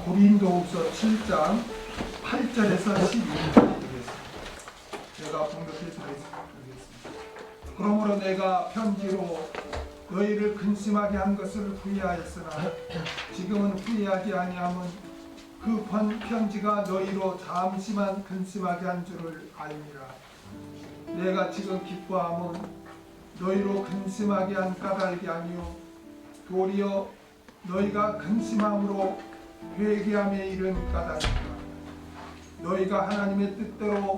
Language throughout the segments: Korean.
고린도후서 7장 8절에서 12절이 되겠습니다. 제가 봉독해서 드리겠습니다. 그러므로 내가 편지로 너희를 근심하게 한 것을 후회하였으나 지금은 후회하지 아니함은 그 편지가 너희로 잠시만 근심하게 한 줄을 알미라. 내가 지금 기뻐함은 너희로 근심하게 한 까닭이 아니요 도리어 너희가 근심함으로 회개함에 이른 까닭이다. 너희가 하나님의 뜻대로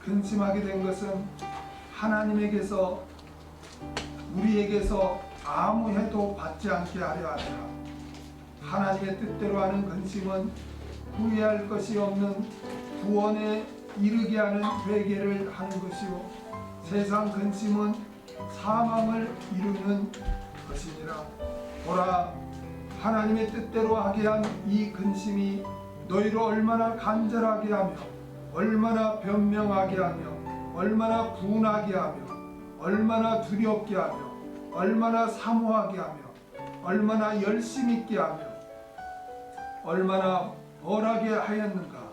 근심하게 된 것은 하나님에게서 우리에게서 아무 해도 받지 않게 하려 하더라. 하나님의 뜻대로 하는 근심은 후회할 것이 없는 구원에 이르게 하는 회개를 하는 것이요 세상 근심은 사망을 이루는 것이니라. 보라, 하나님의 뜻대로 하게 한 이 근심이 너희를 얼마나 간절하게 하며 얼마나 변명하게 하며 얼마나 분하게 하며 얼마나 두렵게 하며 얼마나 사모하게 하며 얼마나 열심 있게 하며 얼마나 벌하게 하였는가.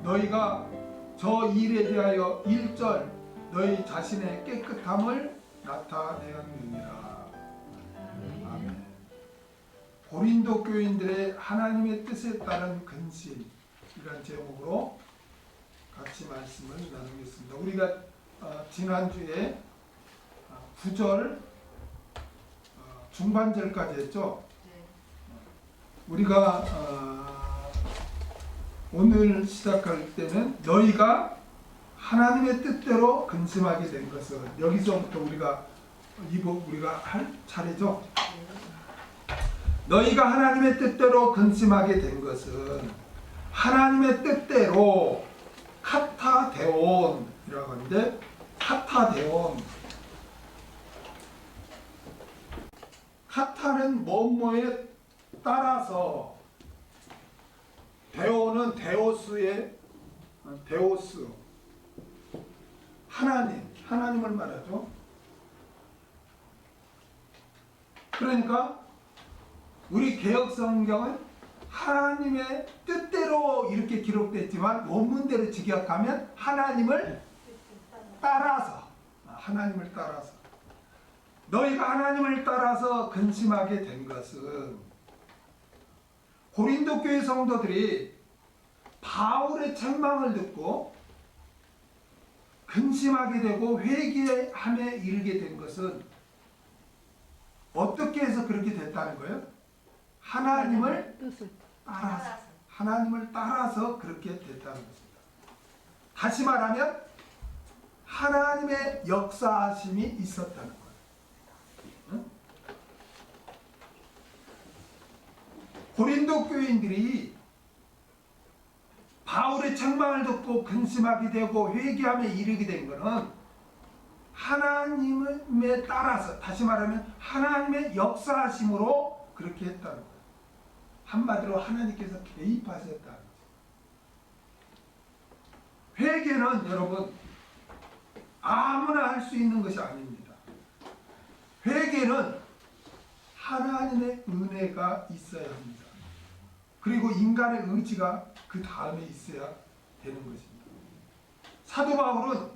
너희가 저 일에 대하여 1절 너희 자신의 깨끗함을 나타내었느니라. 아멘. 고린도 교인들의 하나님의 뜻에 따른 근심이라는 제목으로 같이 말씀을 나누겠습니다. 우리가 지난주에 9절 중반절까지 했죠. 우리가 오늘 시작할 때는 너희가 하나님의 뜻대로 근심하게 된 것은, 여기서부터 우리가 할 차례죠. 너희가 하나님의 뜻대로 근심하게 된 것은 하나님의 뜻대로 카타데온이라고 하는데, 카타는 뭐뭐에 따라서, 데오는 데오스의 데오스, 하나님을 말하죠. 그러니까 우리 개역 성경은 하나님의 뜻대로 이렇게 기록됐지만 원문대로 직역하면 하나님을 따라서, 너희가 하나님을 따라서 근심하게 된 것은, 고린도 교회 성도들이 바울의 책망을 듣고 근심하게 되고 회개함에 이르게 된 것은 어떻게 해서 그렇게 됐다는 거예요? 하나님을 따라서 그렇게 됐다는 것입니다. 다시 말하면 하나님의 역사하심이 있었다는 거예요. 고린도 교인들이 바울의 책망을 듣고 근심하게 되고 회개함에 이르게 된 것은 하나님에 따라서, 다시 말하면 하나님의 역사하심으로 그렇게 했다는 거예요. 한마디로 하나님께서 개입하셨다는 거예요. 회개는 여러분 아무나 할 수 있는 것이 아닙니다. 회개는 하나님의 은혜가 있어야 합니다. 그리고 인간의 의지가 그 다음에 있어야 되는 것입니다. 사도 바울은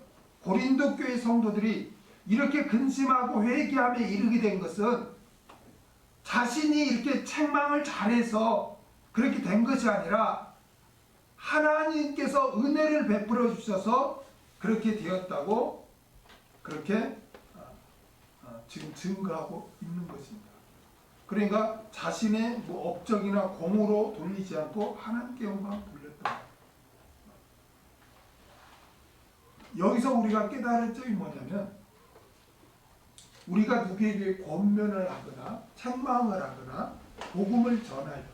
고린도 교회 성도들이 이렇게 근심하고 회개함에 이르게 된 것은 자신이 이렇게 책망을 잘해서 그렇게 된 것이 아니라 하나님께서 은혜를 베풀어 주셔서 그렇게 되었다고, 그렇게 지금 증거하고 있는 것입니다. 그러니까 자신의 업적이나 공으로 돌리지 않고 하나님께 영광을 돌렸다. 여기서 우리가 깨달을 점이 뭐냐면, 우리가 누구에게 권면을 하거나 책망을 하거나 복음을 전할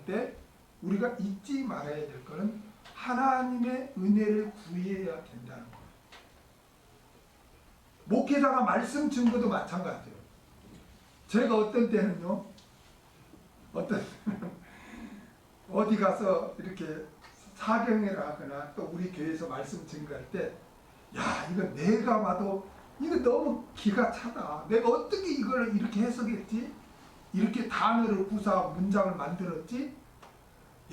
때 우리가 잊지 말아야 될 것은 하나님의 은혜를 구해야 된다는 거예요. 목회자가 말씀 증거도 마찬가지예요. 제가 어떤 때는요, 어디 가서 이렇게 사경회를 하거나 또 우리 교회에서 말씀 증거할 때, 야, 이거 내가 봐도 이거 너무 기가 차다. 내가 어떻게 이걸 이렇게 해석했지? 이렇게 단어를 구사하고 문장을 만들었지?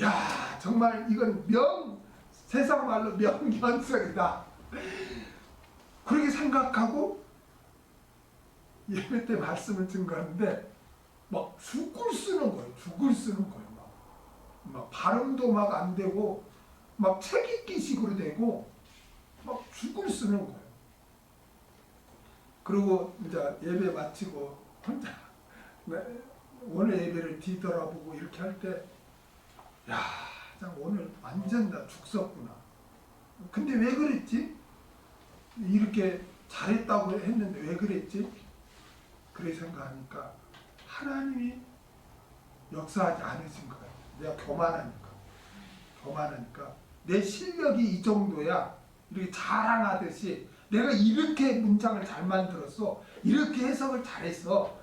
야, 정말 이건 세상 말로 명연설이다. 그렇게 생각하고 예배 때 말씀을 증거하는데 막 죽을 쓰는 거예요. 죽을 쓰는 거예요. 막 발음도 막 안 되고 막 책 읽기식으로 되고 막 죽을 쓰는 거예요. 그리고 이제 예배 마치고 혼자 오늘 예배를 뒤돌아보고 이렇게 할 때, 야, 오늘 완전 나 죽었구나. 근데 왜 그랬지? 이렇게 잘했다고 했는데 왜 그랬지? 그래 생각하니까 하나님이 역사하지 않으신 거예요. 내가 교만하니까 내 실력이 이 정도야. 이렇게 자랑하듯이 내가 이렇게 문장을 잘 만들었어. 이렇게 해석을 잘했어.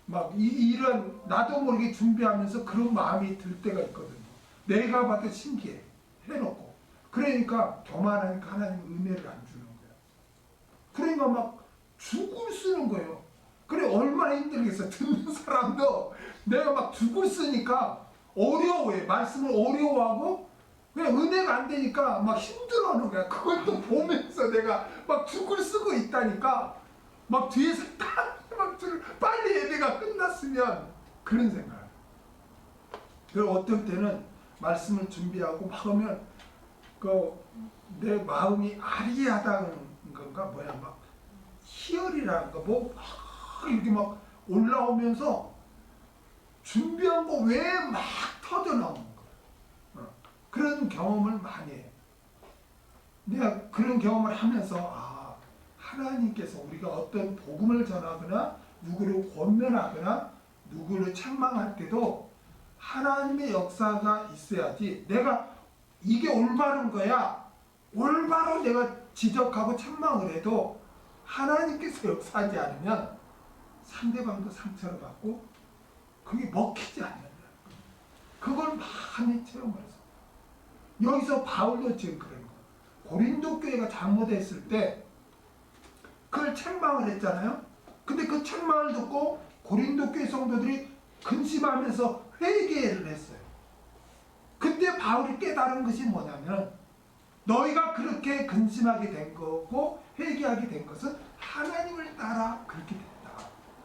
막 이런 나도 모르게 준비하면서 그런 마음이 들 때가 있거든요. 내가 봐도 신기해. 해놓고. 그러니까 교만하니까 하나님 은혜를 안 주는 거야. 그러니까 막 죽을 쓰는 거예요. 그래 얼마나 힘들겠어. 듣는 사람도 내가 막 죽을 쓰니까 어려워해. 말씀을 어려워하고 그냥 은혜가 안 되니까 막 힘들어하는 거야. 그걸 또 보면서 내가 막 죽을 쓰고 있다니까 막 뒤에서 막 빨리 예배가 끝났으면 그런 생각. 그리고 어떤 때는 말씀을 준비하고 막 하면 내 마음이 아리하다는 건가 뭐야 막 희열이라는 거 뭐 이렇게 막 올라오면서 준비한 거 외에 막 터져나오는 거야. 그런 경험을 많이 해. 내가 그런 경험을 하면서 하나님께서 우리가 어떤 복음을 전하거나 누구를 권면하거나 누구를 책망할 때도 하나님의 역사가 있어야지 내가 이게 올바른 거야 올바로 내가 지적하고 책망을 해도 하나님께서 역사하지 않으면 상대방도 상처를 받고 그게 먹히지 않는다. 그걸 많이 체험했어. 여기서 바울도 지금 그런 거야. 고린도 교회가 잘못했을 때 그걸 책망을 했잖아요. 근데 그 책망을 듣고 고린도 교회 성도들이 근심하면서 회개를 했어요. 근데 바울이 깨달은 것이 뭐냐면 너희가 그렇게 근심하게 된 거고 회개하게 된 것은 하나님을 따라 그렇게 됐다.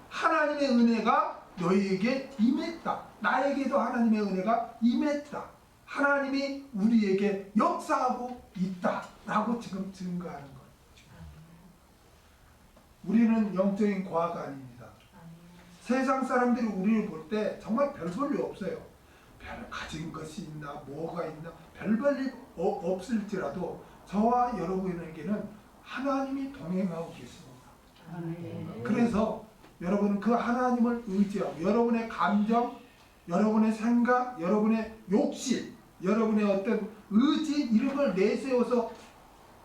하나님의 은혜가 너희에게 임했다. 나에게도 하나님의 은혜가 임했다. 하나님이 우리에게 역사하고 있다. 라고 지금 증거하는 거예요. 우리는 영적인 과가 아닙니다. 세상 사람들이 우리를 볼 때 정말 별 볼 일 없어요. 별 가진 것이 있나 뭐가 있나 별 볼 일 없을지라도 저와 여러분에게는 하나님이 동행하고 계십니다. 그래서 여러분은 그 하나님을 의지하고 여러분의 감정, 여러분의 생각, 여러분의 욕심, 여러분의 어떤 의지 이런 걸 내세워서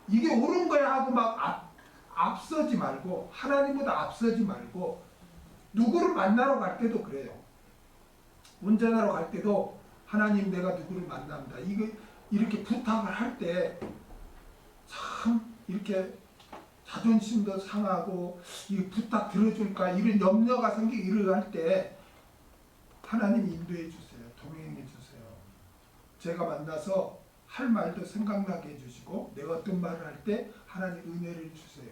이게 옳은 거야 하고 막 앞서지 말고 하나님보다 앞서지 말고 누구를 만나러 갈 때도 그래요. 운전하러 갈 때도 하나님 내가 누구를 만납니다. 이렇게 부탁을 할 때 참 이렇게 자존심도 상하고 이 부탁 들어줄까 이런 염려가 생기고 이러고 할 때 하나님이 인도해 주세요. 동행해 주세요. 제가 만나서 할 말도 생각나게 해주시고 내가 어떤 말을 할 때 하나님 은혜를 주세요.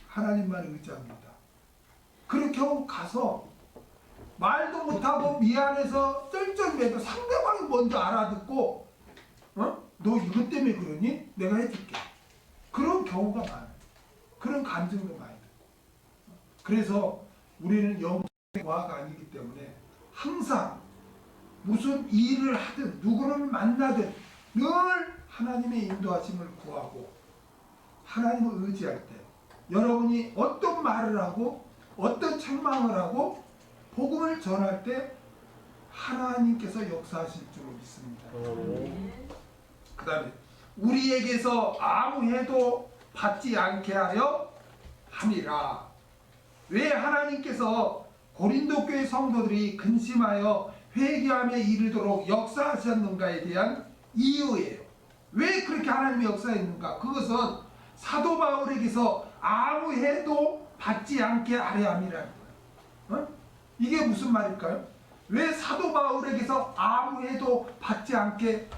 하나님만 의지합니다. 그렇게 하고 가서 말도 못하고 미안해서 쩔쩔매도 상대방이 먼저 알아듣고 너 이것 때문에 그러니? 내가 해줄게. 그런 경우가 많아요. 그런 감정도 많이 듣고. 그래서 우리는 영적인 과가 아니기 때문에 항상 무슨 일을 하든 누구를 만나든 늘 하나님의 인도하심을 구하고 하나님을 의지할 때 여러분이 어떤 말을 하고 어떤 책망을 하고 복음을 전할 때 하나님께서 역사하실 줄 믿습니다. 그 다음에 우리에게서 아무 해도 받지 않게 하려 함이라. 왜 하나님께서 고린도 교회 성도들이 근심하여 회개함에 이르도록 역사하셨는가에 대한 이유예요. 왜 그렇게 하나님이 역사했는가? 그것은 사도 바울에게서 아무 해도 받지 않게 하려 함이라는 거예요. 이게 무슨 말일까요? 왜 사도 바울에게서 아무 해도 받지 않게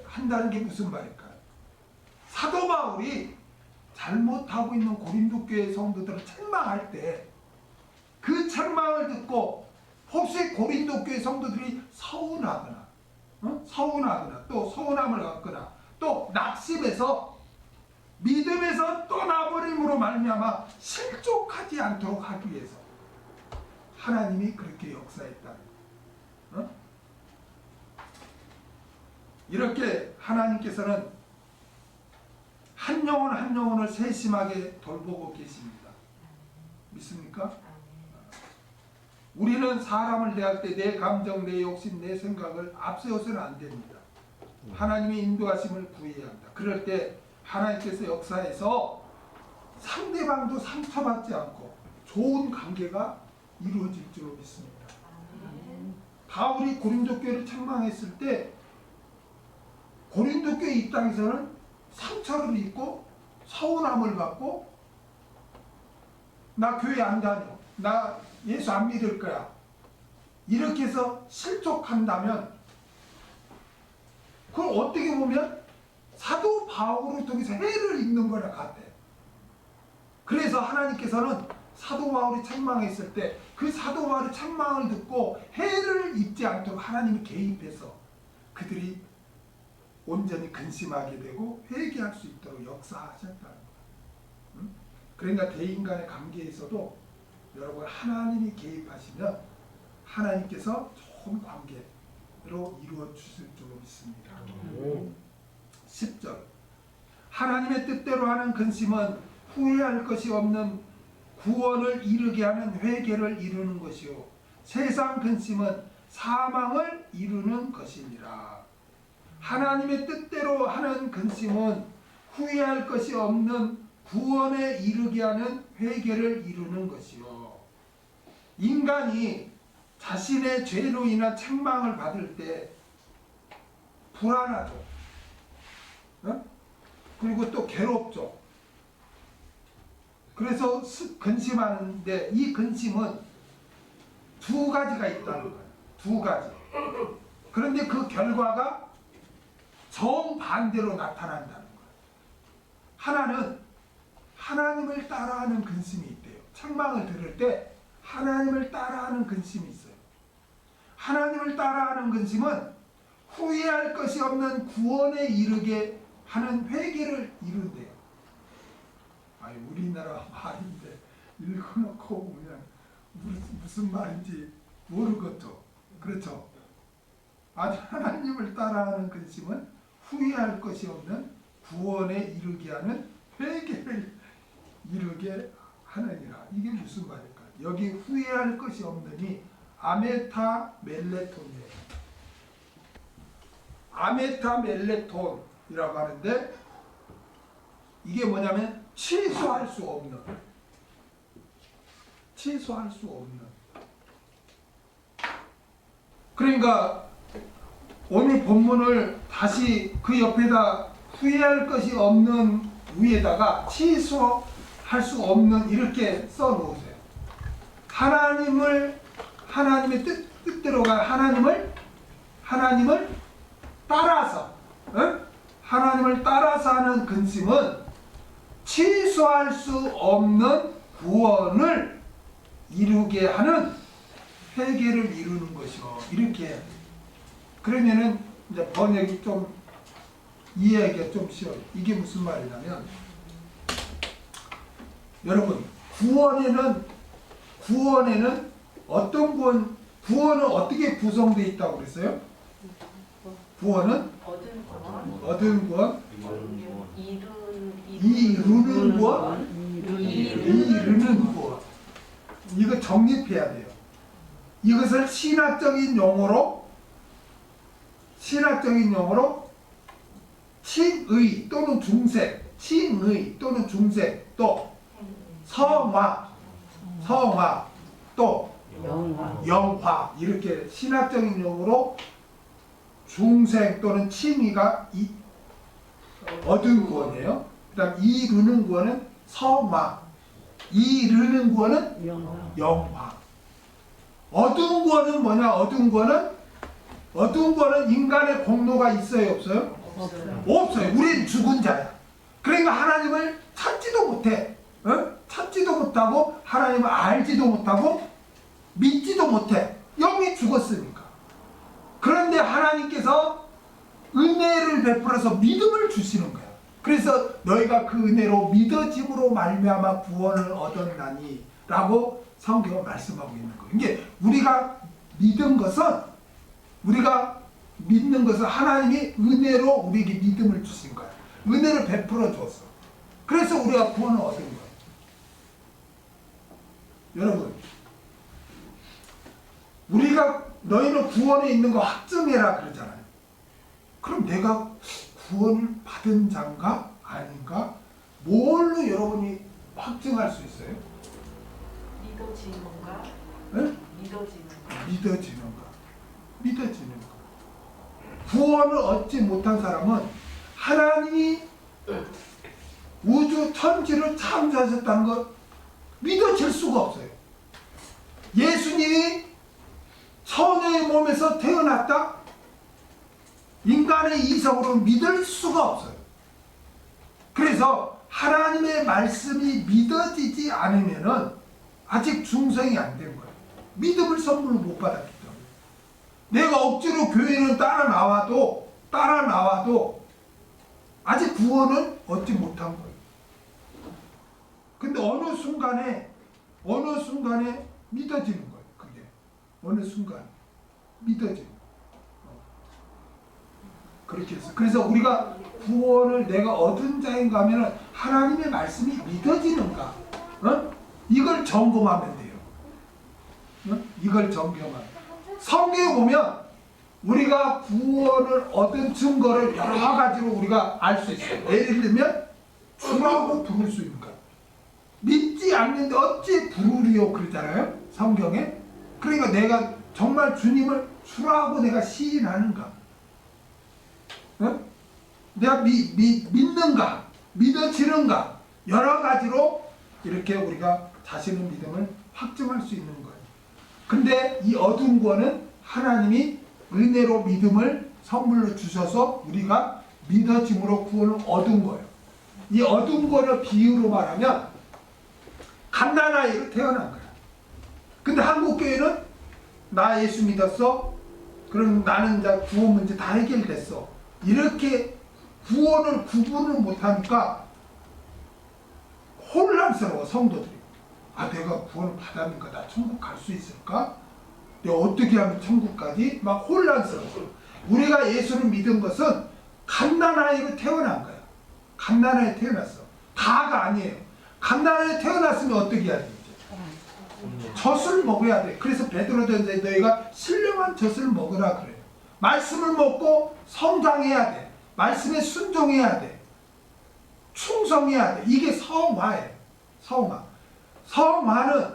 한다는 게 무슨 말일까요? 사도 바울이 잘못하고 있는 고린도 교회 성도들을 책망할 때 그 책망을 듣고 혹시 고린도 교회 성도들이 서운하거나 또 서운함을 갖거나 또 낙심해서 믿음에서 떠나버림으로 말미암아 실족하지 않도록 하기 위해서 하나님이 그렇게 역사했다는 거예요. 이렇게 하나님께서는 한 영혼 한 영혼을 세심하게 돌보고 계십니다. 믿습니까? 우리는 사람을 대할 때 내 감정, 내 욕심, 내 생각을 앞세워서는 안 됩니다. 하나님의 인도하심을 구해야 한다. 그럴 때 하나님께서 역사에서 상대방도 상처받지 않고 좋은 관계가 이루어질 줄로 믿습니다. 바울이 고린도 교회를 책망했을 때 고린도 교회 입장에서는 상처를 입고 서운함을 받고 나 교회 안 다녀, 나 예수 안 믿을 거야, 이렇게 해서 실족한다면 그걸 어떻게 보면 사도 바울을 통해서 해를 입는 거나 같아요. 그래서 하나님께서는 사도 바울이 책망했을 때 그 사도 바울의 책망을 듣고 해를 입지 않도록 하나님이 개입해서 그들이 온전히 근심하게 되고 회개할 수 있도록 역사하셨다는 거예요. 그러니까 대인 간의 관계에서도 여러분 하나님이 개입하시면 하나님께서 좋은 관계로 이루어 주실 줄로 믿습니다. 10절 하나님의 뜻대로 하는 근심은 후회할 것이 없는 구원을 이루게 하는 회개를 이루는 것이요 세상 근심은 사망을 이루는 것이니라. 하나님의 뜻대로 하는 근심은 후회할 것이 없는 구원에 이르게 하는 회개를 이루는 것이요. 인간이 자신의 죄로 인한 책망을 받을 때 불안하죠. 그리고 또 괴롭죠. 그래서 근심하는데 이 근심은 두 가지가 있다는 거예요. 두 가지. 그런데 그 결과가 정반대로 나타난다는 거예요. 하나는 하나님을 따라하는 근심이 있대요. 책망을 들을 때 하나님을 따라하는 근심이 있어요. 하나님을 따라하는 근심은 후회할 것이 없는 구원에 이르게 하는 회개를 이룬대요. 아니 우리나라 말인데 읽어놓고 보면 무슨 말인지 모르겠죠. 그렇죠? 아주 하나님을 따라하는 근심은 후회할 것이 없는 구원에 이르게 하는 회개를 이르게 하느니라. 이게 무슨 말일까? 여기 후회할 것이 없느니 아메타 멜레톤이에요. 아메타 멜레톤이라고 하는데 이게 뭐냐면 취소할 수 없는 그러니까 오늘 본문을 다시 그 옆에다 후회할 것이 없는 위에다가 취소할 수 없는 이렇게 써 놓으세요. 하나님의 뜻대로가 하나님을 따라서 하나님을 따라서 하는 근심은 취소할 수 없는 구원을 이루게 하는 회개를 이루는 것이요. 이렇게 해야 돼요. 그러면은 이제 번역이 좀 이해하기가 좀 쉬워요. 이게 무슨 말이냐면 여러분 구원에는 어떤 구원은 어떻게 구성되어 있다고 그랬어요? 구원은 얻은 구원, 이루는 구원, 이루는 구원. 이거 정립해야 돼요. 이것을 신학적인 용어로 칭의 또는 중색, 칭의 또는 중색, 또 성화 또 영화 이렇게 신학적인 용어로 중생 또는 칭의가 얻은 구원이에요. 그다음 이루는 구원은 성화, 이르는 구원은 영화. 어두운 구원은 뭐냐? 어두운 구원은 인간의 공로가 있어요, 없어요? 없어요. 우리는 죽은 자야. 그러니까 하나님을 찾지도 못해. 찾지도 못하고 하나님을 알지도 못하고 믿지도 못해. 영이 죽었으니까. 그런데 하나님께서 은혜를 베풀어서 믿음을 주시는 거야. 그래서 너희가 그 은혜로 믿어짐으로 말미암아 구원을 얻었나니 라고 성경은 말씀하고 있는 거예요. 이게 우리가 믿는 것은 하나님이 은혜로 우리에게 믿음을 주신 거야. 은혜를 베풀어 줬어. 그래서 우리가 구원을 얻은 거예요. 여러분, 우리가 너희는 구원에 있는 거 확증해라 그러잖아요. 그럼 내가 구원을 받은 자인가 아닌가? 뭘로 여러분이 확증할 수 있어요? 믿어지는 건가? 네? 믿어지는 거. 구원을 얻지 못한 사람은 하나님이 우주 천지를 창조하셨다는 걸 믿어질 수가 없어요. 예수님이 처녀의 몸에서 태어났다? 인간의 이성으로 믿을 수가 없어요. 그래서 하나님의 말씀이 믿어지지 않으면은 아직 중생이 안 된 거예요. 믿음을 선물로 못 받았기 때문에. 내가 억지로 교회는 따라 나와도 아직 구원은 얻지 못한 거예요. 근데 어느 순간에 믿어지는 거예요. 그게 어느 순간 믿어지는 거예요. 그렇게 해서 그래서 우리가 구원을 내가 얻은 자인가 하면 하나님의 말씀이 믿어지는가? 이걸 점검하면 돼요. 이걸 점검하면. 성경에 보면 우리가 구원을 얻은 증거를 여러 가지로 우리가 알 수 있어요. 예를 들면 주라고 부를 수 있는가? 믿지 않는데 어찌 부르리요 그러잖아요. 성경에. 그러니까 내가 정말 주님을 주라고 내가 시인하는가? 내가 믿는가? 믿어지는가? 여러 가지로 이렇게 우리가 자신의 믿음을 확증할 수 있는 거예요. 근데 이 어두운 구원은 하나님이 은혜로 믿음을 선물로 주셔서 우리가 믿어짐으로 구원을 얻은 거예요. 이 어두운 구원을 비유로 말하면 갓난아이로 태어난 거야. 근데 한국교회는 나 예수 믿었어? 그럼 나는 이제 구원 문제 다 해결됐어. 이렇게 구원을 구분을 못하니까 혼란스러워 성도들이. 내가 구원을 받았는가? 나 천국 갈 수 있을까? 내가 어떻게 하면 천국 가지? 막 혼란스러워. 우리가 예수를 믿은 것은 갓난아이로 태어난 거야. 갓난아이로 태어났어. 다가 아니에요. 갓난아이로 태어났으면 어떻게 해야 되지? 젖을 먹어야 돼. 그래서 베드로전서에 너희가 신령한 젖을 먹으라 그래요. 말씀을 먹고 성장해야 돼. 말씀에 순종해야 돼. 충성해야 돼. 이게 성화예요. 성화는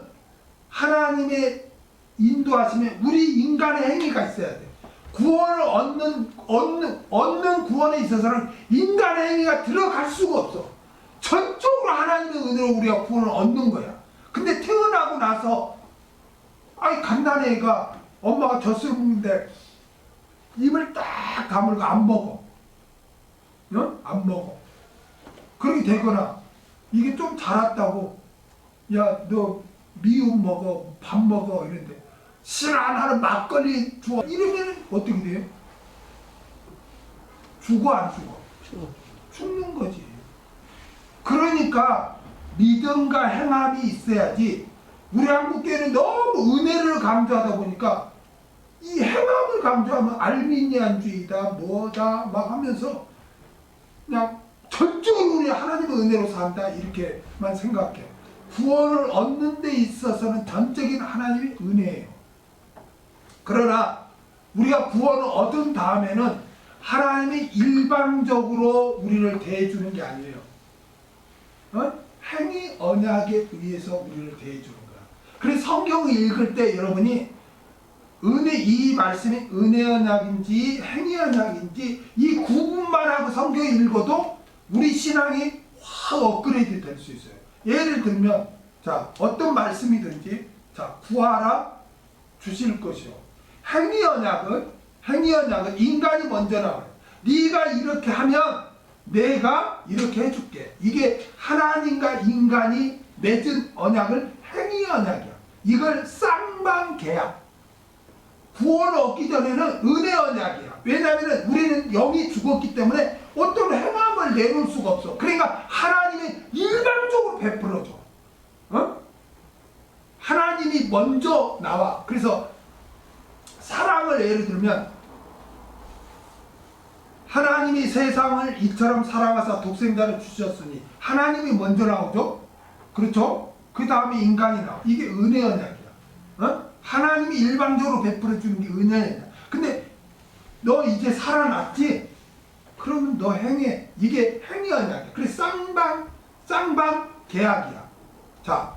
하나님의 인도하심에 우리 인간의 행위가 있어야 돼. 구원을 얻는 구원에 있어서는 인간의 행위가 들어갈 수가 없어. 전적으로 하나님의 은혜로 우리가 구원을 얻는 거야. 근데 태어나고 나서 갓난 애가 엄마가 젖을 먹는데 입을 딱 다물고 안 먹어. 안 먹어. 그렇게 되거나 이게 좀 자랐다고 야 너 미음 먹어 밥 먹어 이런데 싫어 안 하는 막걸리 주워 이러면 어떻게 돼요? 죽어 안 죽어? 죽는 거지. 그러니까 믿음과 행함이 있어야지. 우리 한국교회는 너무 은혜를 강조하다 보니까 이 행함을 강조하면 알미니안주의다 뭐다 막 하면서 그냥 전적으로 우리 하나님의 은혜로 산다 이렇게만 생각해. 구원을 얻는 데 있어서는 전적인 하나님의 은혜예요. 그러나 우리가 구원을 얻은 다음에는 하나님이 일방적으로 우리를 대해주는 게 아니에요. 행위 언약에 의해서 우리를 대해주는 거야. 그래서 성경을 읽을 때 여러분이 이 말씀이 은혜 언약인지 행위 언약인지 이 구분만 하고 성경을 읽어도 우리 신앙이 확 업그레이드 될 수 있어요. 예를 들면 자 어떤 말씀이든지 자 구하라 주실 것이요. 행위 언약은 인간이 먼저 나와요. 네가 이렇게 하면 내가 이렇게 해줄게. 이게 하나님과 인간이 맺은 언약을 행위 언약이야. 이걸 쌍방 계약. 구원 얻기 전에는 은혜 언약이야. 왜냐하면 우리는 영이 죽었기 때문에 어떤 행함을 내놓을 수가 없어. 그러니까 하나님이 일방적으로 베풀어줘. 하나님이 먼저 나와. 그래서 사랑을 예를 들면 하나님이 세상을 이처럼 사랑하사 독생자를 주셨으니 하나님이 먼저 나오죠. 그렇죠? 그 다음에 인간이 나와. 이게 은혜 언약이야. 하나님이 일방적으로 베풀어 주는 게 은혜 언약. 근데 너 이제 살아났지? 그러면 너 행해. 이게 행위 언약이야. 그래서 쌍방 계약이야. 자,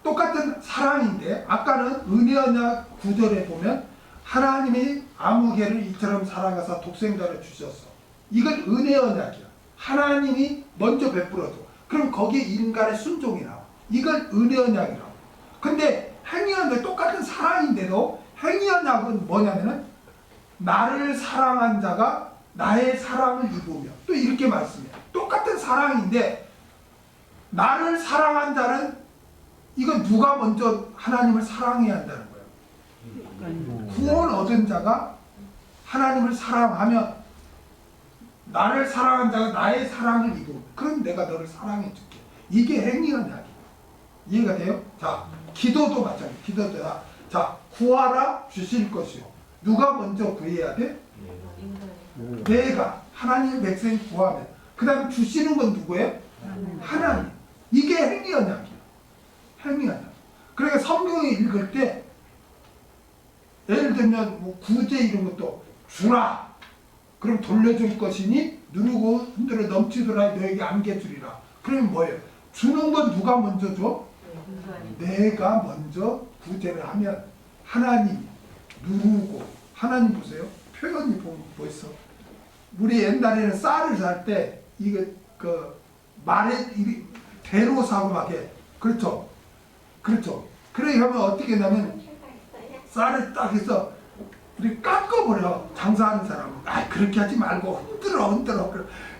똑같은 사랑인데 아까는 은혜 언약 9절에 보면 하나님이 아무개를 이처럼 사랑하사 독생자를 주셨어. 이건 은혜 언약이야. 하나님이 먼저 베풀어줘. 그럼 거기에 인간의 순종이 나와. 이건 은혜 언약이라고. 근데 행위 언약 똑같은 사랑인데도 행위 언약은 뭐냐면은 나를 사랑한 자가 나의 사랑을 입으며 또 이렇게 말씀해. 똑같은 사랑인데 나를 사랑한 자는 이건 누가 먼저 하나님을 사랑해야 한다는 거예요. 구원 얻은 자가 하나님을 사랑하면 나를 사랑한 자가 나의 사랑을 입으면 그럼 내가 너를 사랑해 줄게. 이게 행위 언약이에요. 이해가 돼요? 자, 기도도 마찬가지. 기도도 자, 구하라 주실 것이요. 누가 먼저 구해야 돼? 내가 하나님의 백성이 구하면 그 다음에 주시는 건 누구예요? 하나님. 이게 행위 언약이에요. 행위 언약. 그러니까 성경을 읽을 때 예를 들면 뭐 구제 이런 것도 주라. 그럼 돌려줄 것이니 누르고 흔들어 넘치더라 너에게 안겨주리라. 그러면 뭐예요? 주는 건 누가 먼저 줘? 내가 먼저 구제를 하면 하나님이 누르고. 하나님 보세요. 표현이 보면 벌써 우리 옛날에는 쌀을 살 때 이게 그 말에 대로 사고 막 해. 그렇죠? 그렇죠? 그래 하면 어떻게 하냐면 쌀을 딱 해서 우리 깎아버려. 장사하는 사람은. 아, 그렇게 하지 말고 흔들어.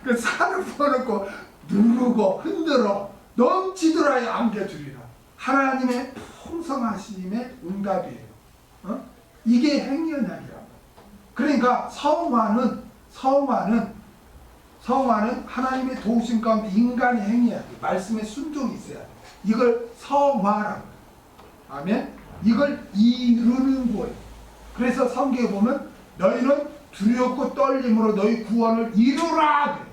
그 쌀을 부어놓고 누르고 흔들어 넘치더라야 안겨주리라. 하나님의 풍성하심의 응답이에요. 이게 행위 언약이라고. 그러니까 성화는 하나님의 도우심 가운데 인간이 행해야 돼. 말씀에 순종이 있어야 돼. 이걸 성화라고. 아멘. 이걸 이루는 거예요. 그래서 성경에 보면 너희는 두렵고 떨림으로 너희 구원을 이루라 그래.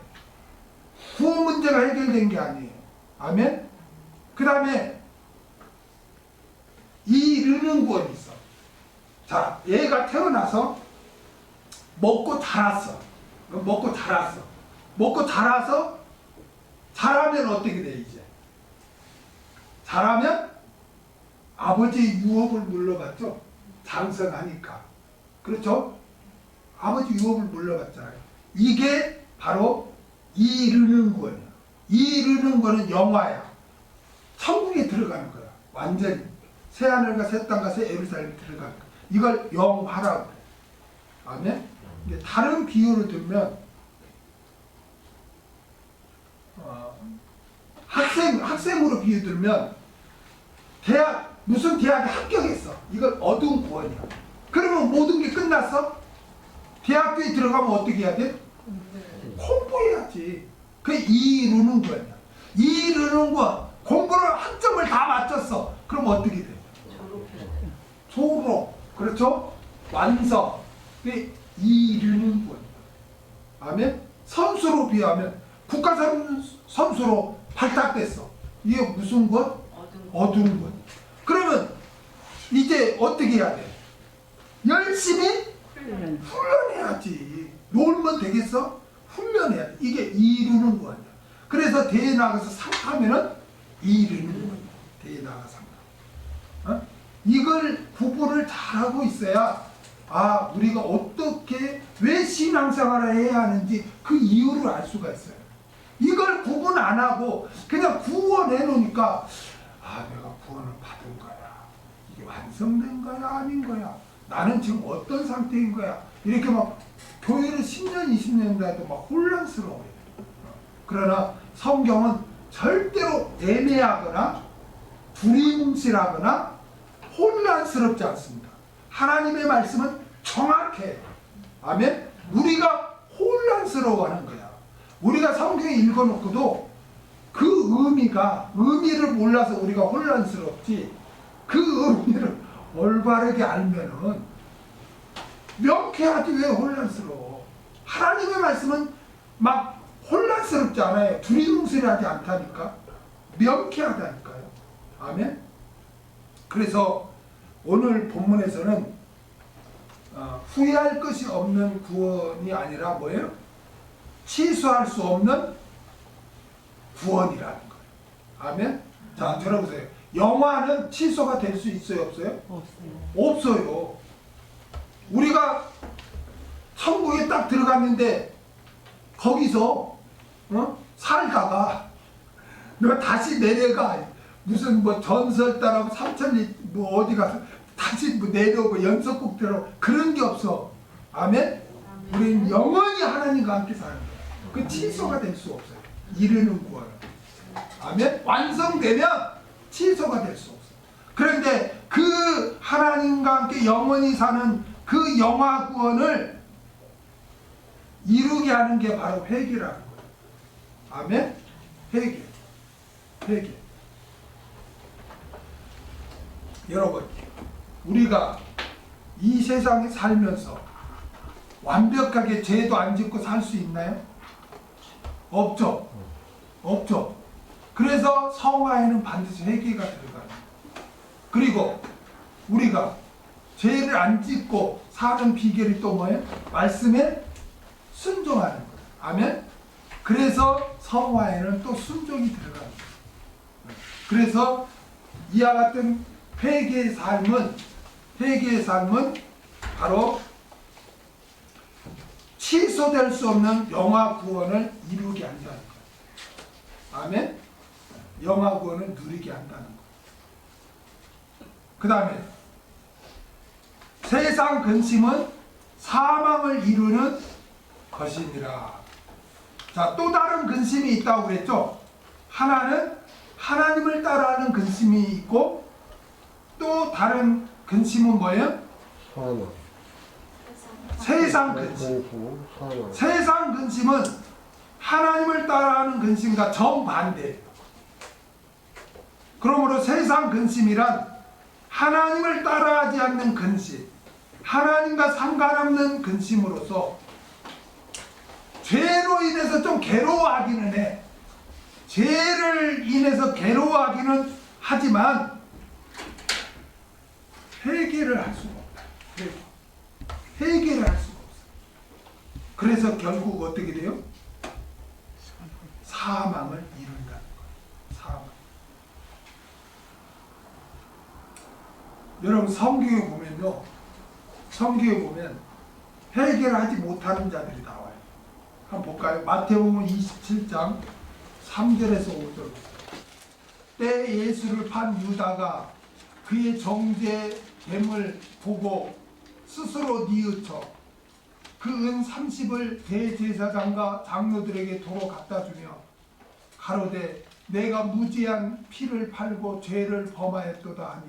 구원 문제가 해결된 게 아니에요. 아멘. 그 다음에 이르는 구원이 있어. 자, 얘가 태어나서 먹고 자랐어. 먹고 자라서 자라면 어떻게 돼 이제? 자라면 아버지의 유업을 물러받죠. 장성하니까. 그렇죠? 아버지 유업을 물러받잖아요. 이게 바로 이르는 거예요. 이르는 거는 영화야. 천국에 들어가는 거야. 완전히. 새하늘과 새 땅과 새 예루살렘에 들어가는 거야. 이걸 영화라고 그래. 아멘? 다른 비유를 들면 학생으로 비유 들면 무슨 대학에 합격했어. 이걸 얻은 구원이야. 그러면 모든 게 끝났어? 대학교에 들어가면 어떻게 해야 돼? 공부해야지. 그게 이루는 구원이야. 이루는 구원. 공부를 학점을 다 맞췄어. 그럼 어떻게 돼? 졸업. 그렇죠? 완성. 그게 이루는 구원이야. 아멘? 선수로 비하면 국가 선수로 발탁됐어. 이게 무슨 구원? 얻은 구원. 그러면 이제 어떻게 해야 돼? 열심히 훈련해야지. 놀면 되겠어? 훈련해야 돼. 이게 이루는 거야. 그래서 대회 나가서 상하면은 이루는 거야. 대회 나가서 상. 이걸 구분을 잘하고 있어야 우리가 어떻게 왜 신앙생활을 해야 하는지 그 이유를 알 수가 있어요. 이걸 구분 안 하고 그냥 구원해 놓으니까 내가 구원을 받은 거야. 완성된 거야 아닌 거야? 나는 지금 어떤 상태인 거야? 이렇게 막 교회를 10년 20년 돼도 막 혼란스러워요. 그러나 성경은 절대로 애매하거나 두리뭉실하거나 혼란스럽지 않습니다. 하나님의 말씀은 정확해. 아멘? 우리가 혼란스러워하는 거야. 우리가 성경에 읽어놓고도 그 의미를 몰라서 우리가 혼란스럽지, 그 의미를 올바르게 알면은 명쾌하지 왜 혼란스러워? 하나님의 말씀은 막 혼란스럽지 않아요. 두리뭉실하지 않다니까. 명쾌하다니까요. 아멘? 그래서 오늘 본문에서는 후회할 것이 없는 구원이 아니라 뭐예요? 취소할 수 없는 구원이라는 거예요. 아멘? 자, 들어보세요. 영화는 취소가 될 수 있어요? 없어요? 없어요. 우리가 천국에 딱 들어갔는데 거기서 살다가 너 다시 내려가, 무슨 뭐 전설 따라고 삼천리 뭐 어디 가서 다시 뭐 내려오고 연속곡 들어, 그런 게 없어. 아멘? 우리는 영원히 하나님과 함께 사는 거야. 그 취소가 될 수 없어요. 이르는 구원은. 아멘? 완성되면 취소가 될 수 없어요. 그런데 그 하나님과 함께 영원히 사는 그 영화 구원을 이루게 하는 게 바로 회개라는 거예요. 아멘? 회개. 여러분, 우리가 이 세상에 살면서 완벽하게 죄도 안 짓고 살 수 있나요? 없죠. 그래서 성화에는 반드시 회개가 들어가는 거예요. 그리고 우리가 죄를 안 짓고 사는 비결이 또 뭐예요? 말씀에 순종하는 거예요. 아멘? 그래서 성화에는 또 순종이 들어가는 거예요. 그래서 이와 같은 회개의 삶은 바로 취소될 수 없는 영화 구원을 이루게 한다는 거예요. 아멘? 영화 구원을 누리게 한다는 거예요. 그 다음에 세상 근심은 사망을 이루는 것이니라. 자, 또 다른 근심이 있다고 그랬죠? 하나는 하나님을 따라하는 근심이 있고, 또 다른 근심은 뭐예요? 세상 근심. 세상 근심은 하나님을 따라하는 근심과 정반대예요. 그러므로 세상 근심이란 하나님을 따라하지 않는 근심, 하나님과 상관없는 근심으로서 죄로 인해서 좀 괴로워하기는 해. 죄를 인해서 괴로워하기는 하지만 회개를 할 수가 없다. 회개를 할 수가 없어. 그래서 결국 어떻게 돼요? 사망을 이룬다는 거예요. 사망. 여러분, 성경에 보면요, 성경에 보면 회개를 하지 못하는 자들이 나와요. 한번 볼까요? 마태복음 27장 3절에서 5절. 때 예수를 판 유다가 그의 정죄됨을 보고 스스로 뉘우쳐 그 은 30을 대제사장과 장로들에게 도로 갖다 주며 가로되 내가 무지한 피를 팔고 죄를 범하였도다 하니,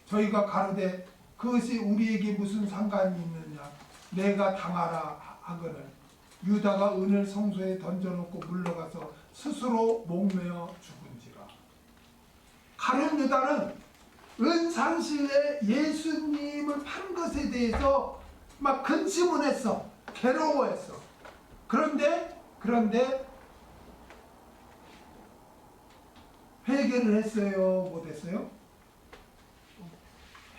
저희가 가로되 그것이 우리에게 무슨 상관이 있느냐, 내가 당하라 하거늘 유다가 은을 성소에 던져놓고 물러가서 스스로 목매어 죽은지라. 가룟 유다는 은산시에 예수님을 판 것에 대해서 막 근심을 했어. 괴로워했어. 그런데 회개를 했어요? 못했어요?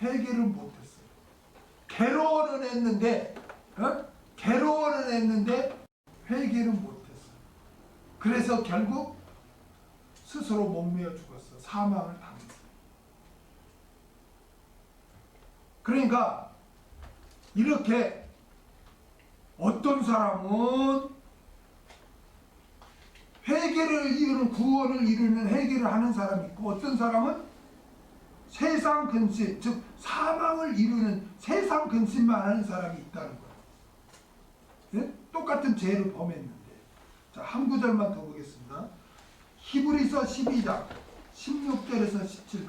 회개를 못했어요. 괴로워는 했는데 회개는 못했어요. 그래서 결국 스스로 목매어 죽었어. 사망을 당했어. 그러니까 이렇게 어떤 사람은 회개를 이루는, 구원을 이루는 회개를 하는 사람이 있고, 어떤 사람은 세상 근심, 즉 사망을 이루는 세상 근심만 하는 사람이 있다는 거예요. 예? 똑같은 죄를 범했는데. 자, 한 구절만 더 보겠습니다. 히브리서 12장 16절에서 17절.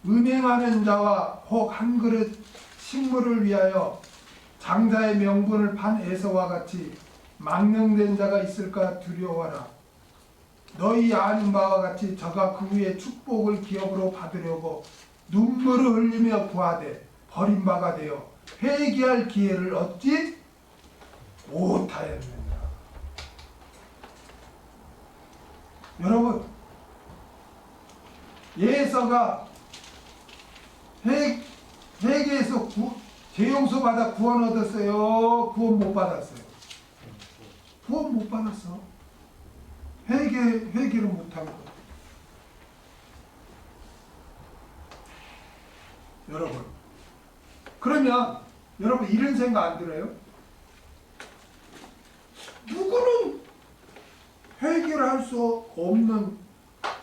음행하는 자와 혹 한 그릇 식물을 위하여 장자의 명분을 판 에서와 같이 망령된 자가 있을까 두려워하라. 너희 아는 바와 같이 저가 그 후에 축복을 기업으로 받으려고 눈물을 흘리며 구하되 버림바가 되어 회개할 기회를 얻지 못하였느니라. 여러분, 예서가 회개해서 죄 용서 받아 구원 얻었어요? 구원 못 받았어요? 구원 못 받았어. 회개를 못한 거. 여러분, 그러면 여러분 이런 생각 안 들어요? 누구는 회개를 할 수 없는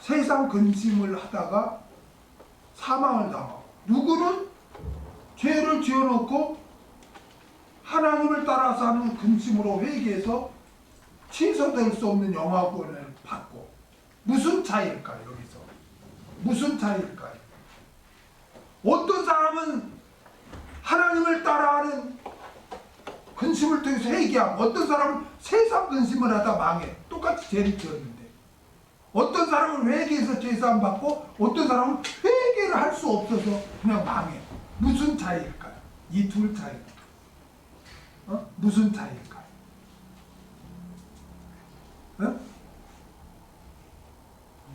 세상 근심을 하다가 사망을 당하고, 누구는 죄를 지어놓고 하나님을 따라서 하는 근심으로 회개해서 취소될 수 없는 영화권을 받고. 무슨 차이일까요? 여기서 무슨 차이일까요? 어떤 사람은 하나님을 따라하는 근심을 통해서 회개하고, 어떤 사람은 세상 근심을 하다 망해. 똑같이 죄를 지었는데 어떤 사람은 회개해서 죄사함 받고, 어떤 사람은 회개를 할 수 없어서 그냥 망해. 무슨 차이일까요? 이 둘 차이. 무슨 차이일까요?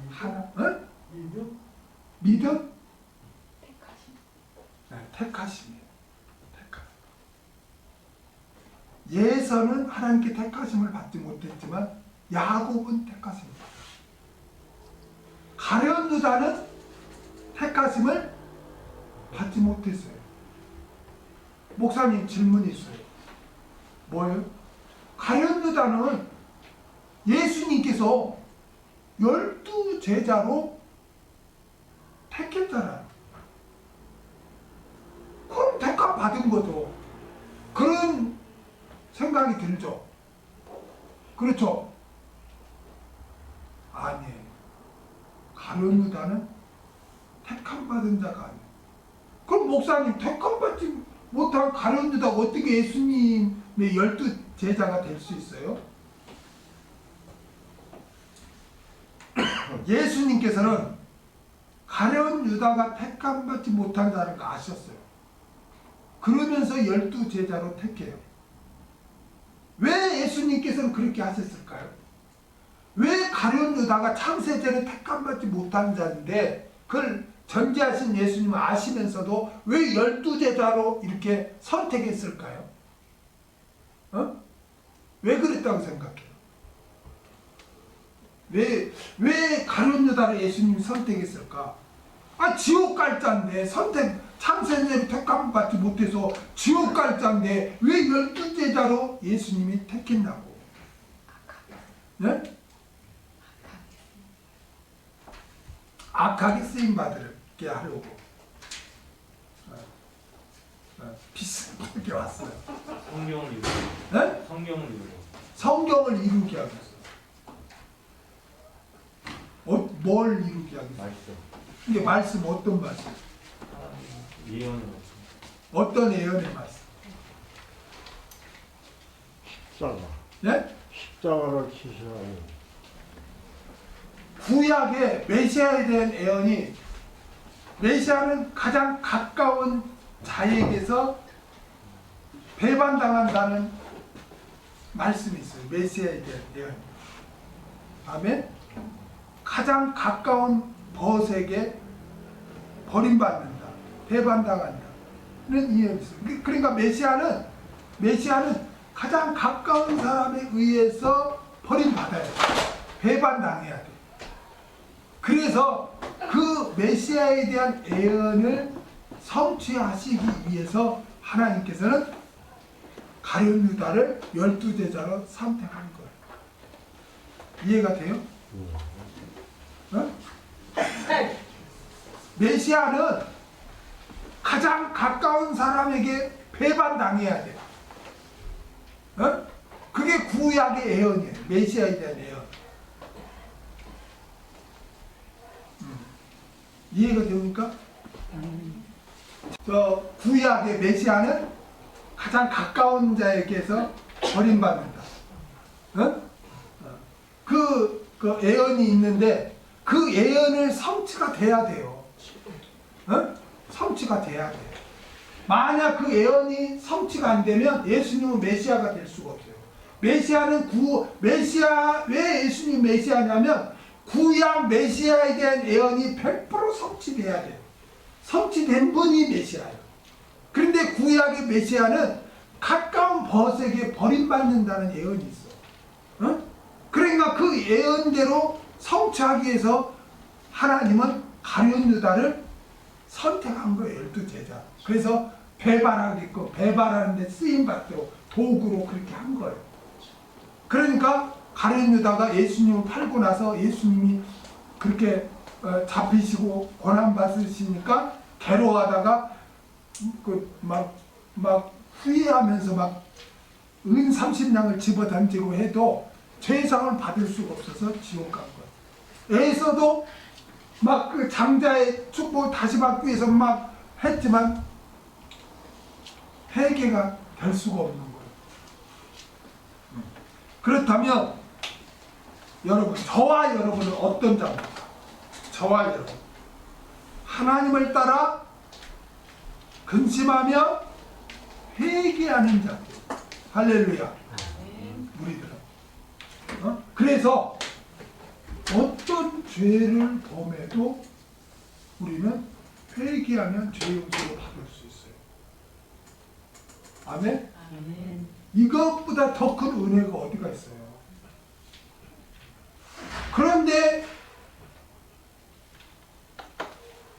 하나, 믿음? 네, 택하심이에요. 택하심. 예서는 하나님께 택하심을 받지 못했지만 야곱은 택하심을 받았어요. 가룟 유다는 택하심을 받지 못했어요. 목사님, 질문이 있어요. 뭐예요? 가룟 유다는 예수님께서 12 제자로 택했잖아요. 그럼 택함 받은 거죠. 그런 생각이 들죠. 그렇죠? 아니에요. 가룟 유다는 택함 받은 자가 아니에요. 그럼 목사님, 택함 받지 못한 가룟 유다가 어떻게 예수님의 12 제자가 될 수 있어요? 예수님께서는 가룟 유다가 택함 받지 못한 자를 아셨어요. 그러면서 12 제자로 택해요. 왜 예수님께서는 그렇게 하셨을까요? 왜 가룟 유다가 창세전에 택함 받지 못한 자인데 그걸 전제하신 예수님을 아시면서도 왜 12 제자로 이렇게 선택했을까요? 왜 그랬다고 생각해요? 왜 가룟 유다를 예수님이 선택했을까? 지옥 갈 자인데, 창세전에 택함 받지 못해서 지옥 갈 자인데 왜 12 제자로 예수님이 택했냐고. 네? 악하게 쓰임받게 하려고 비슷하게 왔어요. 성경을 이루고. 네? 성경을 이루고. 성경을 이루게 하겠어요. 뭘 이루게 하겠어요? 말씀. 이게 말씀, 어떤 말씀? 예언의 말씀. 어떤 예언의 말씀? 십자가. 네? 십자가를 지시하는. 구약의 메시아에 대한 예언이, 메시아는 가장 가까운 자에게서 배반당한다는 말씀이 있어요. 메시아에 대한 예언. 아멘? 가장 가까운 벗에게 버림받는다, 배반당한다는 이해가 있어요. 그러니까 메시아는 가장 가까운 사람에 의해서 버림받아야 돼. 배반당해야 돼. 그래서 그 메시아에 대한 예언을 성취하시기 위해서 하나님께서는 가룟 유다를 12 제자로 선택한 거예요. 이해가 돼요? 메시아는 가장 가까운 사람에게 배반당해야 돼요. 어? 그게 구약의 예언이에요. 메시아에 대한 예언. 이해가 됩니까? 저 구약의 메시아는 가장 가까운 자에게서 버림받는다. 어? 그 예언이 있는데 그 예언을 성취가 돼야 돼요. 어? 성취가 돼야 돼요. 만약 그 예언이 성취가 안 되면 예수님은 메시아가 될 수가 없어요. 메시아는 왜 예수님 메시아냐면 구약 메시아에 대한 예언이 100% 성취돼야 돼요. 성취된 분이 메시아예요. 그런데 구약의 메시아는 가까운 벗에게 버림받는다는 예언이 있어. 어? 그러니까 그 예언대로 성취하기 위해서 하나님은 가룟 유다를 선택한 거예요. 12제자. 그래서 배반하게끔 배반하는 데 쓰임받도록 도구로 그렇게 한 거예요. 그러니까 가룟 유다가 예수님을 팔고 나서 예수님이 그렇게 잡히시고 고난받으시니까 괴로워하다가 막 후회하면서 막 은 30냥을 집어 던지고 해도 죄상을 받을 수가 없어서 지옥 간 거예요. 에서도 막 그 장자의 축복을 다시 받기 위해서 막 했지만 회개가 될 수가 없는 거예요. 그렇다면 여러분, 저와 여러분은 어떤 자입니까? 저와 여러분, 하나님을 따라 근심하며 회개하는 자. 할렐루야. 우리들은. 그래서 어떤 죄를 범해도 우리는 회개하면 죄 용서를 받을 수 있어요. 아멘? 아멘. 이것보다 더 큰 은혜가 어디가 있어요? 그런데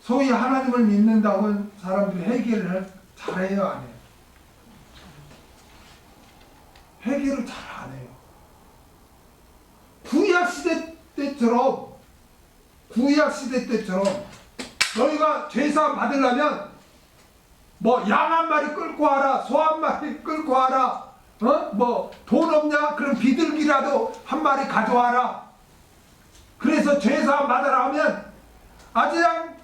소위 하나님을 믿는다고 사람들이 회개를 잘해요, 안 해요? 회개를 잘 안 해요. 구약시대 때처럼 너희가 죄사함 받으려면 뭐 양 한 마리 끌고 와라, 소 한 마리 끌고 와라, 뭐 돈 없냐? 그럼 비둘기라도 한 마리 가져와라. 그래서 죄사함 받으라 하면 아주 그냥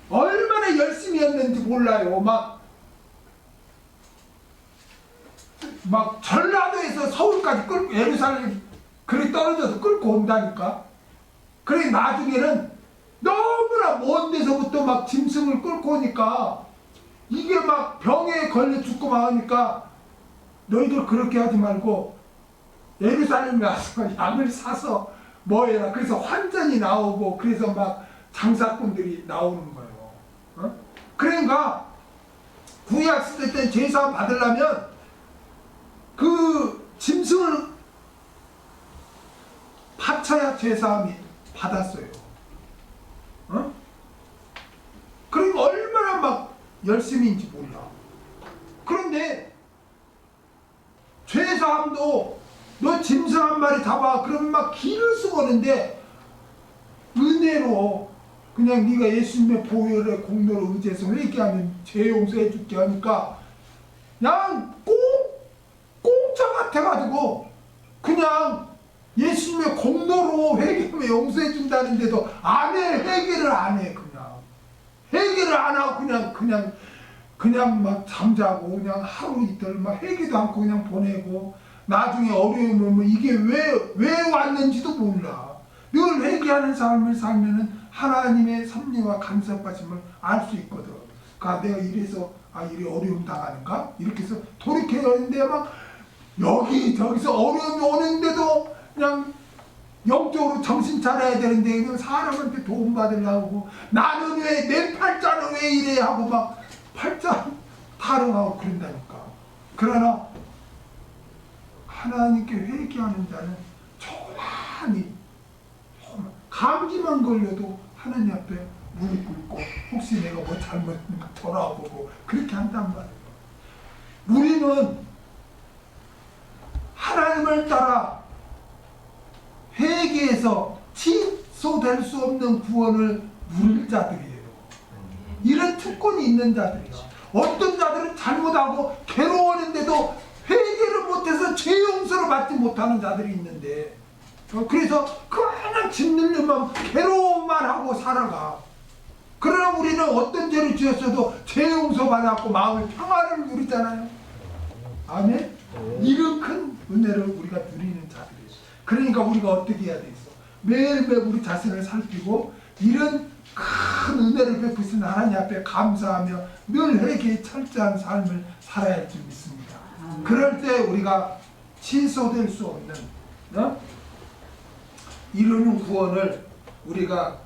얼마나 열심히 했는지 몰라요. 막 전라도에서 서울까지 끌고 예루살렘 그리 떨어져서 끌고 온다니까. 그래 나중에는 너무나 먼 데서부터 막 짐승을 끌고 오니까 이게 막 병에 걸려 죽고 막 하니까 너희들 그렇게 하지 말고 예루살렘에 와서 양을 사서 뭐 해라. 그래서 환전이 나오고 그래서 막 장사꾼들이 나오는 거예요. 그러니까 구약 시대 때 제사 받으려면 그 짐승을 바쳐야 제사함이 받았어요. 그러니까 얼마나 막 열심히인지 몰라. 그런데 죄사함도 너 짐승 한 마리 잡아 그러면 막 길을 쓰고 오는데 은혜로 그냥 네가 예수님의 보혈의 공로를 의지해서 회개하면 죄 용서해 줄게 하니까 그냥 공짜 같아가지고 그냥 예수님의 공로로 회개하면 용서해 준다는데도 안 해. 회개를 안 해. 회개를 안 하고 그냥 막 잠자고 그냥 하루 이틀 막 회개도 않고 그냥 보내고 나중에 어려움을 오면 이게 왜 왔는지도 몰라. 늘 회개하는 삶을 살면은 하나님의 섭리와 감사받음을 알 수 있거든. 그러니까 내가 이래서 이래 어려움 당하는가? 이렇게 해서 돌이켜야 하는데 막 여기저기서 어려움이 오는데도 그냥 영적으로 정신 차려야 되는데 그냥 사람한테 도움 받으려고 나는 왜 내 팔자는 왜 이래 하고 막 팔자 타령하고 그런다니까. 그러나 하나님께 회개하는 자는 조만히 감기만 걸려도 하나님 앞에 무릎 꿇고 혹시 내가 뭐 잘못했는가 돌아보고 그렇게 한단 말이에요. 우리는 하나님을 따라 회개해서 취소될 수 없는 구원을 누릴 자들이에요. 이런 특권이 있는 자들이에요. 어떤 자들은 잘못하고 괴로워하는데도 회개를 못해서 죄 용서를 받지 못하는 자들이 있는데, 그래서 그냥 짓는 일만 괴로움만 하고 살아가. 그러나 우리는 어떤 죄를 지었어도 죄 용서 받았고 마음의 평안을 누리잖아요. 아멘. 이런 큰 은혜를 우리가 누리는 자들이에요. 그러니까 우리가 어떻게 해야 되겠어? 매일매일 우리 자신을 살피고 이런 큰 은혜를 베푸신 하나님 앞에 감사하며 늘 회개에 철저한 삶을 살아야 할 줄 믿습니다. 그럴 때 우리가 취소될 수 없는 이루는 구원을 우리가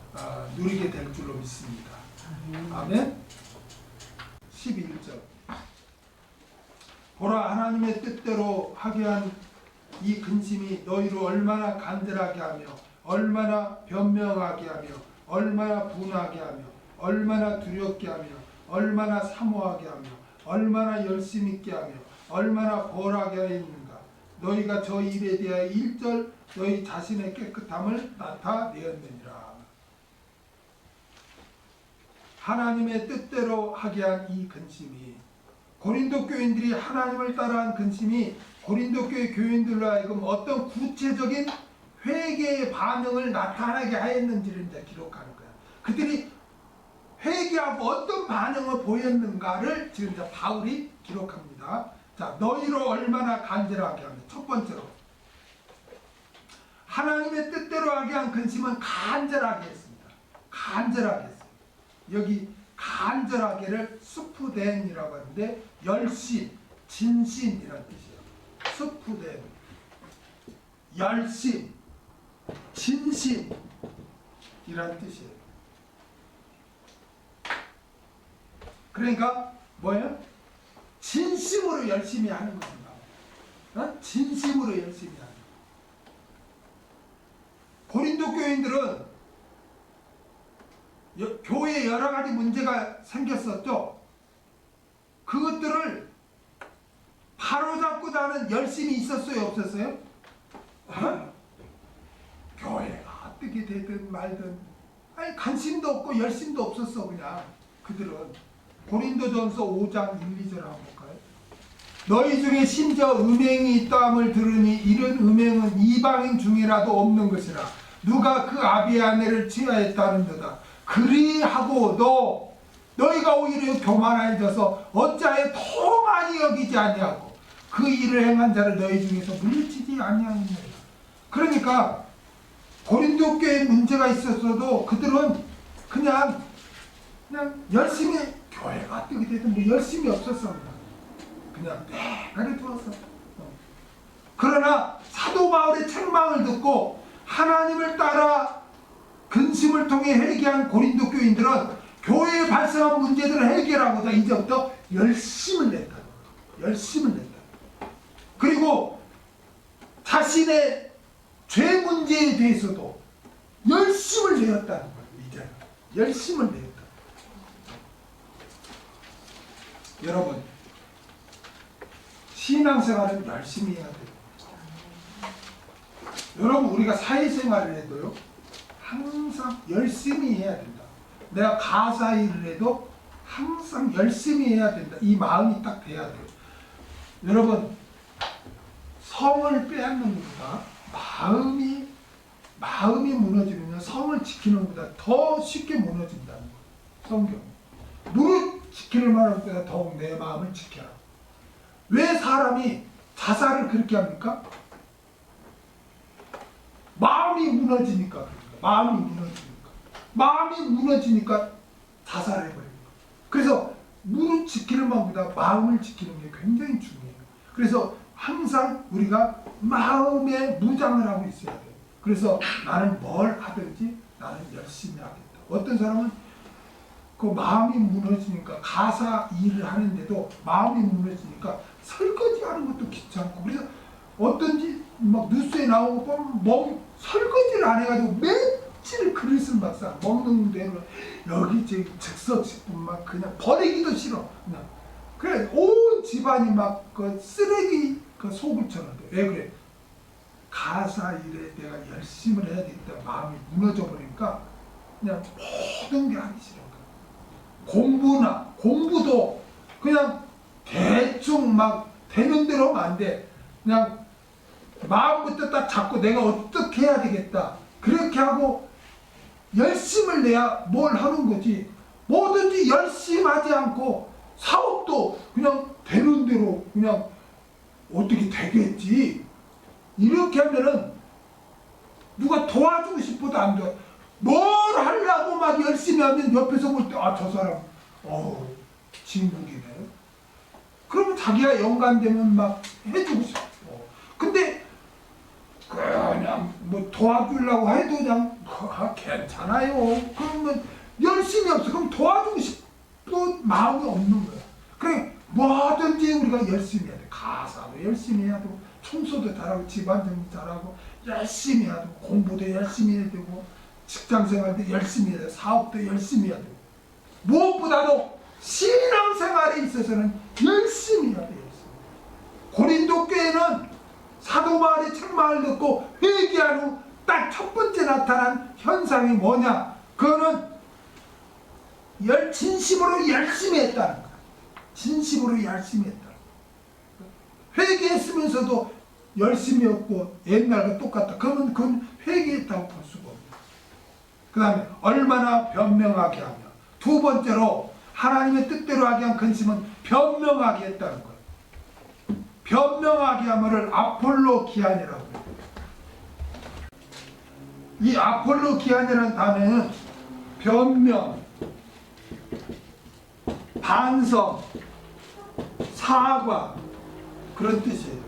누리게 될 줄로 믿습니다. 아멘. 11절. 보라, 하나님의 뜻대로 하게 한 이 근심이 너희를 얼마나 간절하게 하며 얼마나 변명하게 하며 얼마나 분하게 하며 얼마나 두렵게 하며 얼마나 사모하게 하며 얼마나 열심 있게 하며 얼마나 벌하게 하였는가. 너희가 저 일에 대하여 1절 너희 자신의 깨끗함을 나타내었느니라. 하나님의 뜻대로 하게 한 이 근심이, 고린도 교인들이 하나님을 따라한 근심이 고린도 교회 교인들로 하여금 어떤 구체적인 회개의 반응을 나타나게 하였는지를 이제 기록하는 거야. 그들이 회개하고 어떤 반응을 보였는가를 지금 이제 바울이 기록합니다. 자, 너희로 얼마나 간절하게 하며, 첫 번째로 하나님의 뜻대로 하게 한 근심은 간절하게 했습니다. 간절하게 했어요. 여기 간절하게를 스푸덴이라고 하는데 열심, 진심이라는 뜻이에요. 스푸덴, 열심, 진심이라는 뜻이에요. 그러니까 뭐예요? 진심으로 열심히 하는 겁니다. 진심으로 열심히 하는 거예요. 고린도 교인들은 교회에 여러 가지 문제가 생겼었죠. 그것들을 바로잡고자 하는 열심이 있었어요, 없었어요? 교회가 어떻게 되든 말든 아니 관심도 없고 열심도 없었어. 그냥 그들은. 고린도전서 5장 1, 2절 한번 볼까요? 너희 중에 심지어 음행이 있다함을 들으니 이런 음행은 이방인 중이라도 없는 것이라. 누가 그 아비의 아내를 취하였다는도다. 그리하고도 너희가 오히려 교만해져서 어찌하여 더 많이 여기지 아니하고 그 일을 행한 자를 너희 중에서 물리치지 아니하느냐. 그러니까 고린도 교회에 문제가 있었어도 그들은 그냥 열심히 교회가 어떻게 되든 뭐 열심히 없었어. 그냥 내가를 두었어. 그러나 사도 바울의 책망을 듣고 하나님을 따라 근심을 통해 회개한 고린도 교인들은 교회에 발생한 문제들을 해결하고자 이제부터 열심을 냈다. 열심을 냈다. 그리고 자신의 죄 문제에 대해서도 열심을 내었다는 거예요. 이제 열심을 내었다. 여러분, 신앙생활은 열심히 해야 돼요. 여러분, 우리가 사회생활을 해도요, 항상 열심히 해야 된다. 내가 가사 일을 해도 항상 열심히 해야 된다. 이 마음이 딱 돼야 돼요. 여러분, 성을 빼앗는 것보다 마음이 무너지면 성을 지키는 것보다 더 쉽게 무너진다는 거예요. 성경. 무릇 지키는 말할 때가 더욱 내 마음을 지켜라. 왜 사람이 자살을 그렇게 합니까? 마음이 무너지니까 그러니까. 마음이 무너지니까 자살해버립니다. 그래서 무릎 지키는 것보다 마음을 지키는 게 굉장히 중요해요. 그래서 항상 우리가 마음에 무장을 하고 있어야 돼요. 그래서 나는 뭘 하든지 나는 열심히 하겠다. 어떤 사람은 그 마음이 무너지니까 가사 일을 하는데도 마음이 무너지니까 설거지 하는 것도 귀찮고, 그래서 어떤지 막 뉴스에 나오고 보면 설거지를 안 해가지고 며칠 그릇을 막상 먹는 대로 여기 저기 즉석식품만 그냥 버리기도 싫어. 그냥 그래 온 집안이 막 그 쓰레기 그 소굴처럼 돼. 왜 그래? 가사 일에 내가 열심을 해야 되겠다 마음이 무너져 버리니까 그냥 모든 게 하기 싫은 거야. 공부도 그냥 대충 막 되는 대로 하면 안 돼. 그냥 마음부터 딱 잡고 내가 어떻게 해야 되겠다. 그렇게 하고 열심을 내야 뭘 하는 거지. 뭐든지 열심히 하지 않고 사업도 그냥 되는 대로 그냥 어떻게 되겠지. 이렇게 하면은 누가 도와주고 싶어도 안 돼. 뭘 하려고 막 열심히 하면 옆에서 볼 때 아, 저 사람 진국이네. 그러면 자기가 연관되면 막 해주고 싶어. 근데 그냥 뭐 도와주려고 해도 그냥 괜찮아요. 그러면 열심히 없어. 그럼 도와주고 싶은 마음이 없는 거야. 그래 뭐든지 우리가 열심히 해야 돼. 가사도 열심히 해야 되고 청소도 잘하고 집안정리 잘하고 열심히 해야 되고 공부도 열심히 해야 되고 직장생활도 열심히 해야 되고 사업도 열심히 해야 되고 무엇보다도 신앙생활에 있어서는 열심히 해야 돼. 고린도 교회는 사도 바울의 책망을 듣고 회개한 후 딱 첫 번째 나타난 현상이 뭐냐? 그거는 진심으로 열심히 했다는 거야. 진심으로 열심히 했다는 거야. 회개했으면서도 열심히 했고 옛날과 똑같다. 그러면 그건 회개했다고 볼 수가 없다. 그 다음에 얼마나 변명하게 하며, 두 번째로 하나님의 뜻대로 하게 한 근심은 변명하게 했다는 거예요. 변명하게 하면을 아폴로 기한이라고 해요. 이 아폴로 기한이라는 단어는 변명, 반성, 사과 그런 뜻이에요.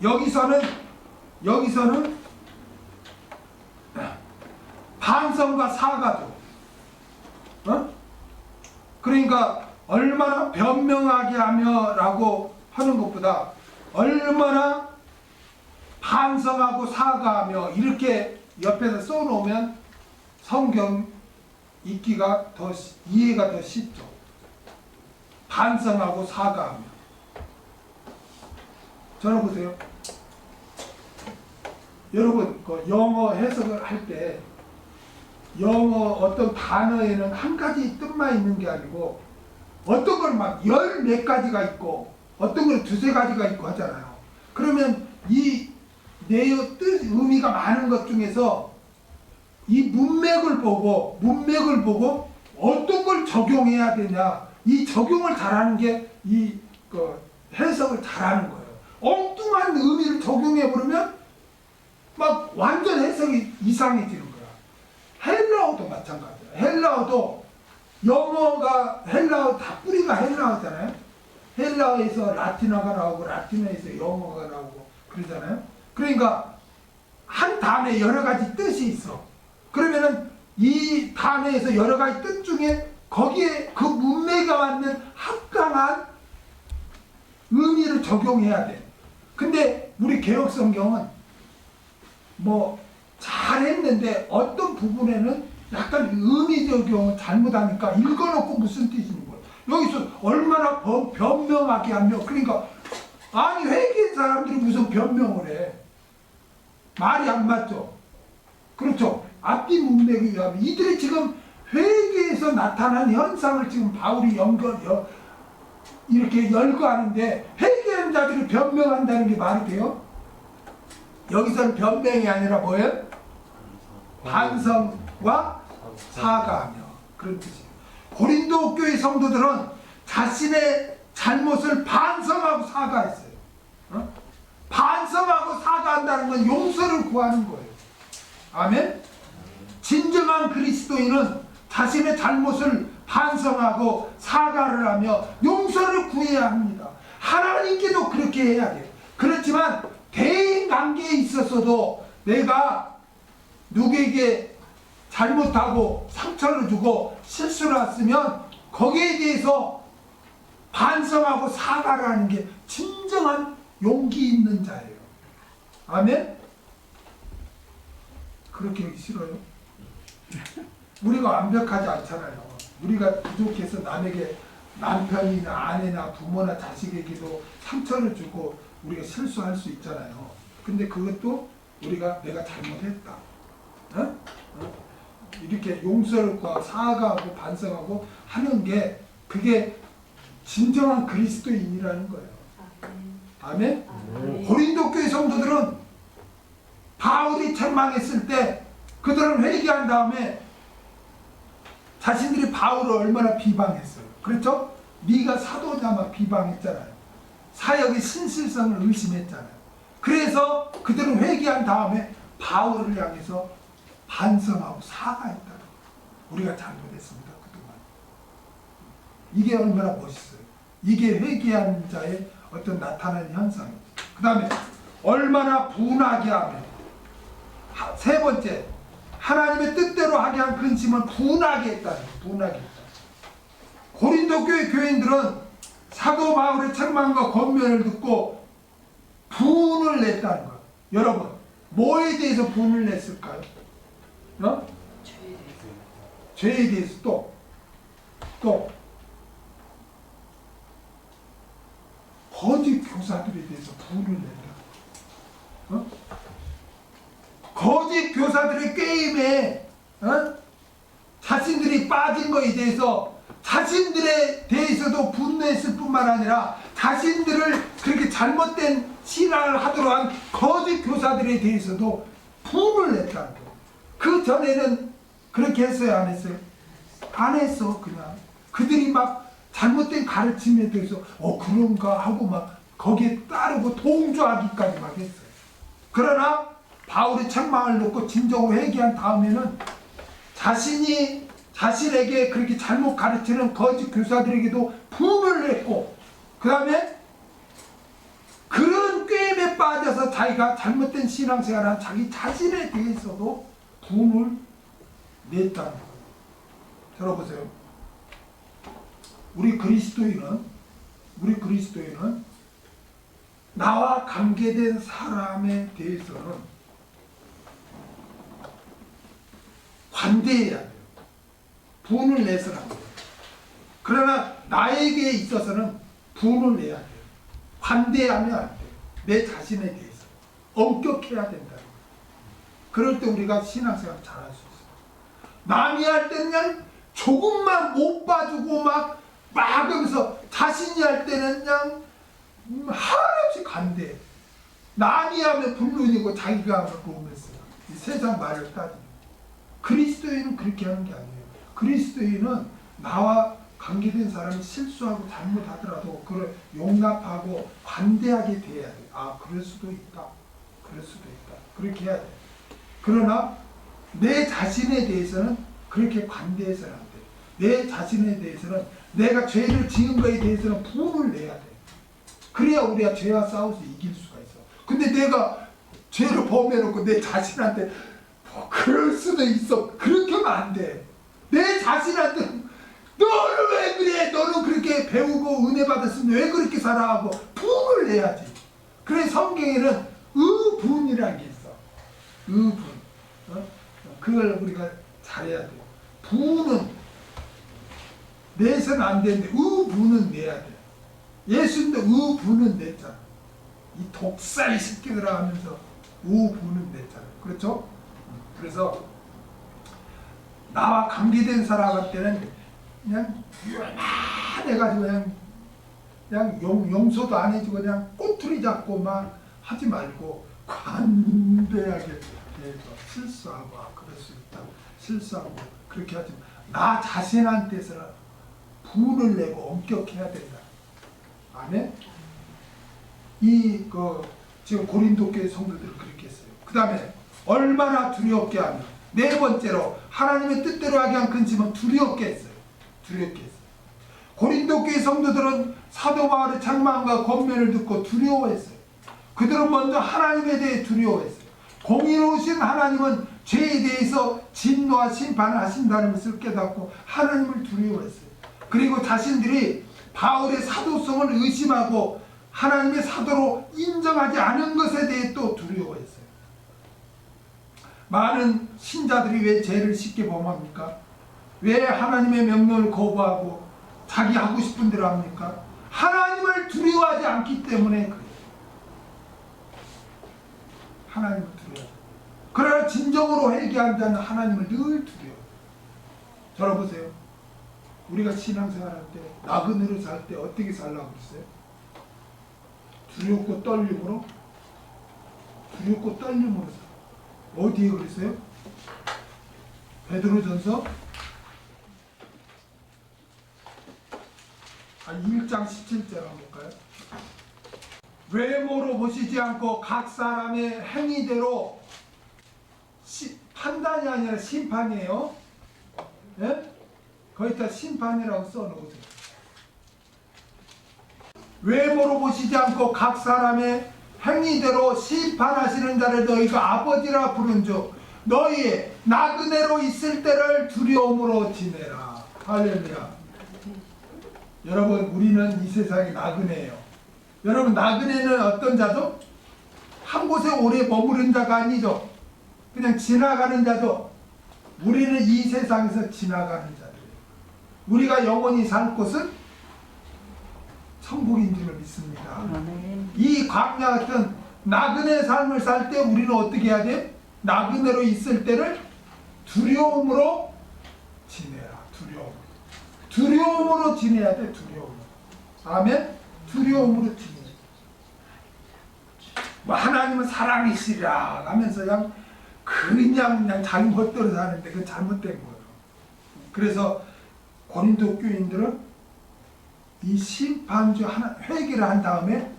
여기서는 반성과 사과죠. 그러니까 얼마나 변명하게 하며라고 하는 것보다 얼마나 반성하고 사과하며 이렇게 옆에서 써놓으면 성경 읽기가 더 이해가 더 쉽죠. 반성하고 사과하며. 저를 보세요. 여러분 그 영어 해석을 할 때 영어 어떤 단어에는 한 가지 뜻만 있는 게 아니고 어떤 걸 막 열 몇 가지가 있고 어떤 걸 두세 가지가 있고 하잖아요. 그러면 이 내용 뜻 의미가 많은 것 중에서 이 문맥을 보고 어떤 걸 적용해야 되냐, 이 적용을 잘하는 게 이 해석을 잘하는 거예요. 엉뚱한 의미를 적용해 버리면 막 완전 해석이 이상해지는 거야. 헬라어도 마찬가지야. 헬라어도 영어가 헬라어 다 뿌리가 헬라어잖아요. 헬라어에서 라틴어가 나오고 라틴어에서 영어가 나오고 그러잖아요. 그러니까 한 단어에 여러 가지 뜻이 있어. 그러면은 이 단어에서 여러 가지 뜻 중에 거기에 그 문맥에 맞는 합당한 의미를 적용해야 돼. 근데 우리 개혁 성경은 뭐 잘했는데 어떤 부분에는 약간 의미 적용을 잘못하니까 읽어놓고 무슨 뜻인 거예요. 여기서 얼마나 변명하게 하며, 그러니까 아니 회개한 사람들이 무슨 변명을 해. 말이 안 맞죠. 그렇죠. 앞뒤 문맥에 의하면 이들이 지금 회개에서 나타난 현상을 지금 바울이 이렇게 열거하는데 회개한 자들이 변명한다는 게 말이 돼요? 여기서는 변명이 아니라 뭐예요? 반성과 사과하며 그런 뜻이에요. 고린도 교회 성도들은 자신의 잘못을 반성하고 사과했어요. 반성하고 사과한다는 건 용서를 구하는 거예요. 아멘? 진정한 그리스도인은 자신의 잘못을 반성하고 사과를 하며 용서를 구해야 합니다. 하나님께도 그렇게 해야 돼요. 그렇지만 대인관계에 있어서도 내가 누구에게 잘못하고 상처를 주고 실수를 했으면 거기에 대해서 반성하고 사과를 하는 게 진정한 용기 있는 자예요. 아멘? 그렇게 하기 싫어요? 우리가 완벽하지 않잖아요. 우리가 부족해서 남에게 남편이나 아내나 부모나 자식에게도 상처를 주고 우리가 실수할 수 있잖아요. 근데 그것도 우리가 내가 잘못했다. 이렇게 용서를 구하고 사과하고 반성하고 하는 게 그게 진정한 그리스도인이라는 거예요. 아멘? 고린도 교회 성도들은 바울이 책망했을 때 그들은 회개한 다음에 자신들이 바울을 얼마나 비방했어요. 그렇죠? 네가 사도냐 막 비방했잖아요. 사역의 신실성을 의심했잖아요. 그래서 그들은 회개한 다음에 바울을 향해서 반성하고 사과했다고. 우리가 잘못했습니다. 그동안. 이게 얼마나 멋있어요. 이게 회개한 자의 어떤 나타나는 현상입니다. 그 다음에 얼마나 분하게 하면, 세 번째, 하나님의 뜻대로 하게 한 근심은 분하게 했다는 거예요. 분하게 했다. 고린도 교회 교인들은 사도 바울의 책망과 권면을 듣고 분을 냈다는 거예요. 여러분, 뭐에 대해서 분을 냈을까요? 죄에 대해서 또 거짓 교사들에 대해서 분을 낸다. 거짓 교사들의 게임에 자신들이 빠진 것에 대해서 자신들에 대해서도 분노했을 뿐만 아니라 자신들을 그렇게 잘못된 신앙을 하도록 한 거짓 교사들에 대해서도 분을 냈다는 거예요. 그 전에는 그렇게 했어요? 안 했어요? 안 했어. 그냥 그들이 막 잘못된 가르침에 대해서 그런가 하고 막 거기에 따르고 동조하기까지 막 했어요. 그러나 바울의 책망을 놓고 진정으로 회개한 다음에는 자신에게 그렇게 잘못 가르치는 거짓 교사들에게도 분을 냈고, 그 다음에 그런 꾀임에 빠져서 자기가 잘못된 신앙생활을 한 자기 자신에 대해서도 분을 냈다는 거예요. 들어보세요. 우리 그리스도인은 나와 관계된 사람에 대해서는 관대해야 돼요. 분을 내서는 안 돼요. 그러나 나에게 있어서는 분을 내야 돼요. 관대하면 안 돼요. 내 자신에 대해서 엄격해야 된다. 그럴 때 우리가 신앙생활 잘할 수 있어요. 남이 할 때는 그냥 조금만 못 봐주고 막 하면서, 자신이 할 때는 그냥 하나없이 관대해. 남이 하면 불륜이고 자기가 하면 로맨스. 이 세상 말을 따지면. 그리스도인은 그렇게 하는 게 아니에요. 그리스도인은 나와 관계된 사람이 실수하고 잘못하더라도 그걸 용납하고 관대하게 대해야 돼요. 그럴 수도 있다. 그렇게 해야 돼요. 그러나 내 자신에 대해서는 그렇게 관대해서는 안 돼요. 내 자신에 대해서는 내가 죄를 지은 거에 대해서는 분을 내야 돼요. 그래야 우리가 죄와 싸워서 이길 수가 있어. 근데 내가 죄를 범해놓고 내 자신한테 그럴 수도 있어. 그렇게 하면 안 돼. 내 자신한테 너는 왜 그래? 너는 그렇게 배우고 은혜 받았으면 왜 그렇게 살아? 하고 분을 내야지. 그래서 성경에는 의분이라는 게 있어. 의분. 그걸 우리가 잘해야 돼요. 분은 내서는 안 되는데 의분은 내야 돼. 예수님도 의분은 냈잖아. 이 독사의 새끼들아 하면서 의분은 냈잖아. 그렇죠? 그래서 나와 관계된 사람한테는 그냥 유난해가지고 그냥 용서도 안 해주고 그냥 꼬투리 잡고 막 하지 말고 관대하게 대해서 실수하고 그럴 수 있다. 실수하고 그렇게 하지 마. 나 자신한테서는 분을 내고 엄격해야 된다. 아멘? 지금 고린도 교회 성도들은 그렇게 했어요. 그 다음에 얼마나 두렵게 하면, 네 번째로 하나님의 뜻대로 하게 한 근심은 두렵게 했어요. 고린도 교회 성도들은 사도 바울의 책망과 권면을 듣고 두려워했어요. 그들은 먼저 하나님에 대해 두려워했어요. 공의로우신 하나님은 죄에 대해서 진노와 심판을 하신다는 것을 깨닫고 하나님을 두려워했어요. 그리고 자신들이 바울의 사도성을 의심하고 하나님의 사도로 인정하지 않은 것에 대해 또 두려워했어요. 많은 신자들이 왜 죄를 쉽게 범합니까? 왜 하나님의 명령을 거부하고 자기 하고 싶은 대로 합니까? 하나님을 두려워하지 않기 때문에 그래요. 하나님을 두려워하죠. 그러나 진정으로 회개한 자는 하나님을 늘 두려워해요. 들어보세요. 우리가 신앙생활할 때 나그네로 살 때 어떻게 살라고 그랬어요? 두렵고 떨림으로 살. 어디에 그랬어요? 베드로전서 1장 17절 한번 볼까요? 외모로 보시지 않고 각 사람의 행위대로 판단이 아니라 심판이에요. 예? 거기다 심판이라고 써놓으세요. 외모로 보시지 않고 각 사람의 행위대로 심판하시는 자를 너희가 아버지라 부른즉 너희 나그네로 있을 때를 두려움으로 지내라. 할렐루야. 여러분, 우리는 이 세상의 나그네예요. 여러분, 나그네는 어떤 자죠? 한 곳에 오래 머무른 자가 아니죠. 그냥 지나가는 자죠. 우리는 이 세상에서 지나가는 자들이에요. 우리가 영원히 살 곳은 천국인 줄 믿습니다. 이 광야 같은 나그네 삶을 살 때 우리는 어떻게 해야 돼? 나그네로 있을 때를 두려움으로 지내라. 두려움으로 지내야 돼. 두려움으로. 아멘? 두려움으로 지내야 돼. 뭐 하나님은 사랑이시라 하면서 그냥 자기 멋대로 사는데 그건 잘못된 거예요. 그래서 고린도 교인들은 이 심판주 회개를 한 다음에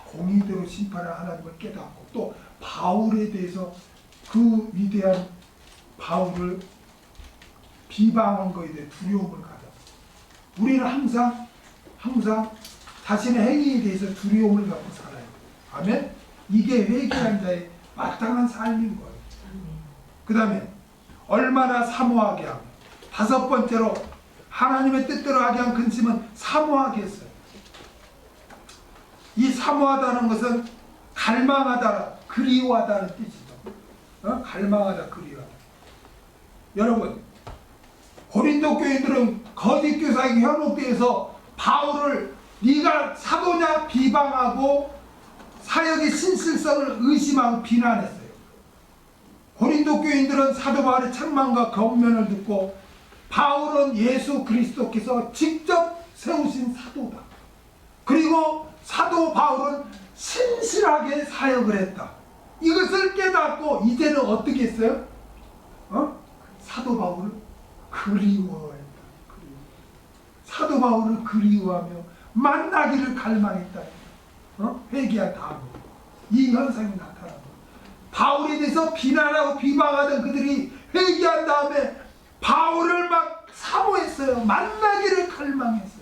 공의대로 심판을 하나님을 깨닫고 또 바울에 대해서 그 위대한 바울을 비방한 거에 대해 두려움을 가져. 우리는 항상 자신의 행위에 대해서 두려움을 갖고 살아요. 아멘? 이게 회개한 자의 마땅한 삶인 거예요. 그 다음에 얼마나 사모하게 하며, 다섯 번째로 하나님의 뜻대로 하게 한 근심은 사모하게 했어요. 이 사모하다는 것은 갈망하다, 그리워하다는 뜻이죠. 갈망하다, 그리워하다. 여러분, 고린도 교인들은 거짓 교사에게 현혹되어서 바울을 네가 사도냐 비방하고 사역의 신실성을 의심하고 비난했어요. 고린도 교인들은 사도 바울의 책망과 권면을 듣고 바울은 예수 그리스도께서 직접 세우신 사도다. 그리고 사도 바울은 신실하게 사역을 했다. 이것을 깨닫고 이제는 어떻게 했어요? 사도 바울을 그리워했다. 사도 바울을 그리워하며 만나기를 갈망했다. 회개한 다음에 이 현상이 나타나고 바울에 대해서 비난하고 비방하던 그들이 회개한 다음에 바울을 막 사모했어요. 만나기를 갈망했어요.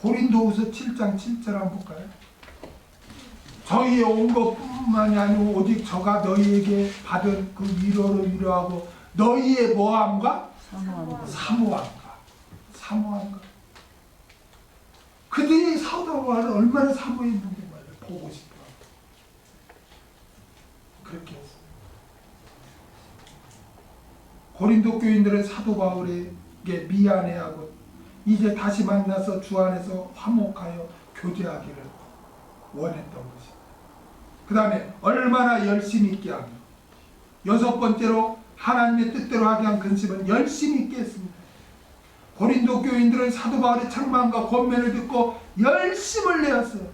고린도후서 7장 7절 한번 볼까요? 저희의 온 것뿐만이 아니고 오직 저가 너희에게 받은 그 위로를 위로하고 너희의 모함과 사모함과 그들이 사도 바울을 얼마나 사모했는지 말이에요. 보고 싶어. 그렇게 했어요. 고린도 교인들은 사도 바울에게 미안해하고 이제 다시 만나서 주 안에서 화목하여 교제하기를 원했던 것입니다. 그 다음에 얼마나 열심히 있게 하며, 여섯 번째로 하나님의 뜻대로 하게 한 근심은 열심히 있게 했습니다. 고린도 교인들은 사도 바울의 책망과 권면을 듣고 열심을 내었어요.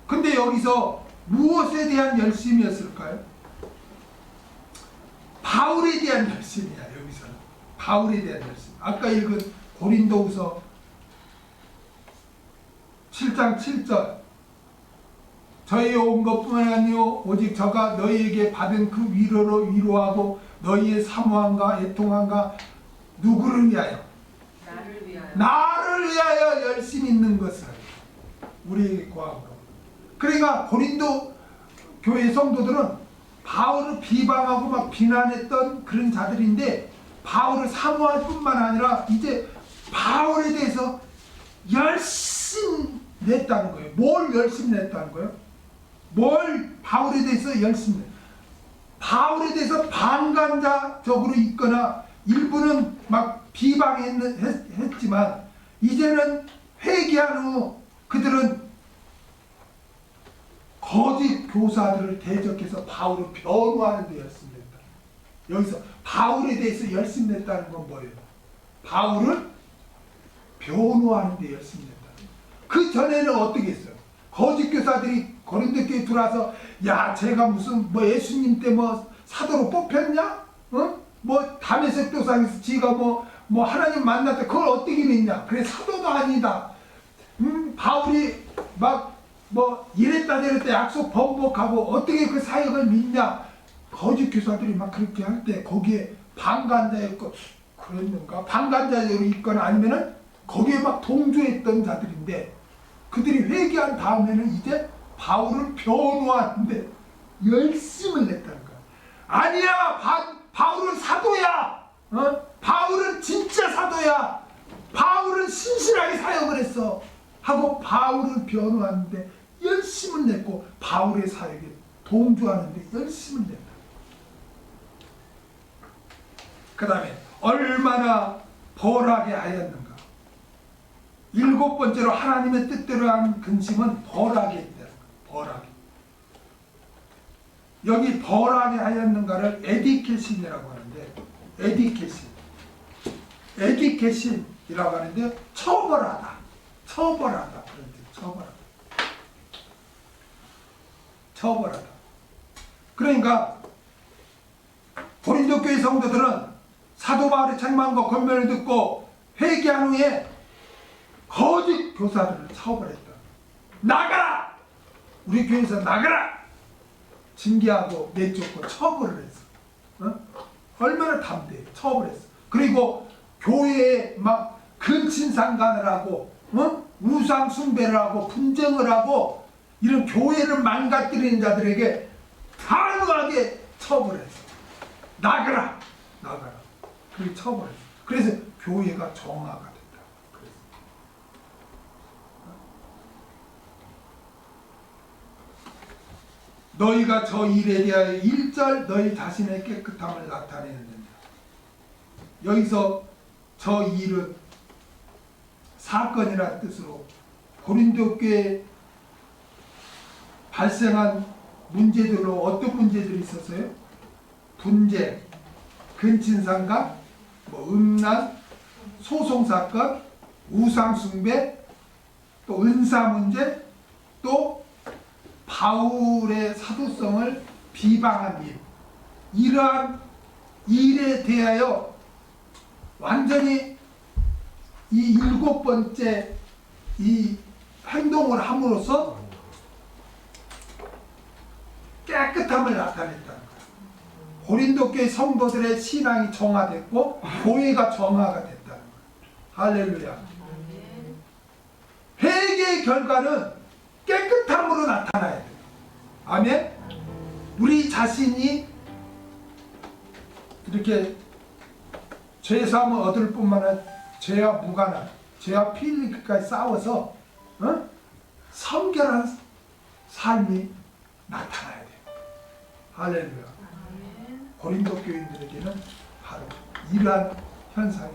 근데 여기서 무엇에 대한 열심이었을까요? 바울에 대한 열심이야. 여기서는 바울에 대한 열심. 아까 읽은 고린도후서 7장 7절 저희 온 것뿐만 아니요 오직 저가 너희에게 받은 그 위로로 위로하고 너희의 사모함과 애통함과 누구를 위하여? 나를 위하여 열심히 있는 것을 우리에게 구하고. 그러니까 고린도 교회 성도들은 바울을 비방하고 막 비난했던 그런 자들인데 바울을 사모할 뿐만 아니라 이제 바울에 대해서 열심히 냈다는 거예요. 뭘 열심히 냈다는 거예요? 뭘 바울에 대해서 열심히 냈 바울에 대해서 방관자적으로 있거나 일부는 막 비방했지만 이제는 회개한 후 그들은 거짓 교사들을 대적해서 바울을 변호하는 데 열심히 했다. 여기서 바울에 대해서 열심히 냈다는 건 뭐예요? 바울을 변호하는 데 열심히 냈다. 그 전에는 어떻게 했어요? 거짓 교사들이 고린도 교회에 들어와서 야 제가 무슨 뭐 예수님 때 뭐 사도로 뽑혔냐? 어? 뭐 다메섹 도상에서 지가 뭐 하나님 만났다. 그걸 어떻게 믿냐? 그래 사도도 아니다. 바울이 막 뭐 이랬다 저랬다 약속 번복하고 어떻게 그 사역을 믿냐? 거짓 교사들이 막 그렇게 할 때 거기에 방관자였고 그랬는가? 방관자로 있거나 아니면은 거기에 막 동조했던 자들인데 그들이 회개한 다음에는 이제 바울을 변호하는데 열심을 냈다는 거야. 아니야, 바울은 사도야. 바울은 진짜 사도야. 바울은 신실하게 사역을 했어. 하고 바울을 변호하는데 열심을 냈고 바울의 사역에 동조하는데 열심을 냈다. 그 다음에 얼마나 벌하게 하였는가. 7번째로 하나님의 뜻대로 한 근심은 벌하게 했다. 벌하게. 여기 벌하게 하였는가를 에디케신이라고 하는데 에디케신이라고 하는데 처벌하다. 처벌하다. 그런 뜻. 처벌하다. 그러니까 고린도 교회 성도들은 사도 바울의 책망과 권면을 듣고 회개한 후에 거짓 교사들을 처벌했다. 나가라! 우리 교회에서 나가라! 징계하고 내쫓고 처벌을 했어. 얼마나 담대해. 처벌했어. 그리고 교회에 막 근친상간을 하고 우상 숭배를 하고 분쟁을 하고 이런 교회를 망가뜨리는 자들에게 단호하게 처벌했어. 나가라! 나가라. 그렇게 처벌했어. 그래서 교회가 정화가 됐다. 그래서. 너희가 저 일에 대하여 일절 너희 자신의 깨끗함을 나타내느냐. 여기서 저 일은 사건이라는 뜻으로 고린도 교회에 발생한 문제들로 어떤 문제들이 있었어요? 분쟁, 근친상간, 음란, 소송사건, 우상숭배, 또 은사 문제, 또 바울의 사도성을 비방한 일. 이러한 일에 대하여 완전히 이 7번째 이 행동을 함으로써 깨끗함을 나타냈다는 거예요. 고린도 교회 성도들의 신앙이 정화됐고 교회가 정화가 됐다는 거예요. 할렐루야. 회개의 결과는 깨끗함으로 나타나야 돼요. 아멘. 우리 자신이 이렇게 죄사함을 얻을 뿐만 아니라 죄와 무관한 죄와 피 흘리기까지 싸워서 성결한 삶이 나타나야 돼요. 할렐루야. 고린도 교인들에게는 바로 이러한 현상이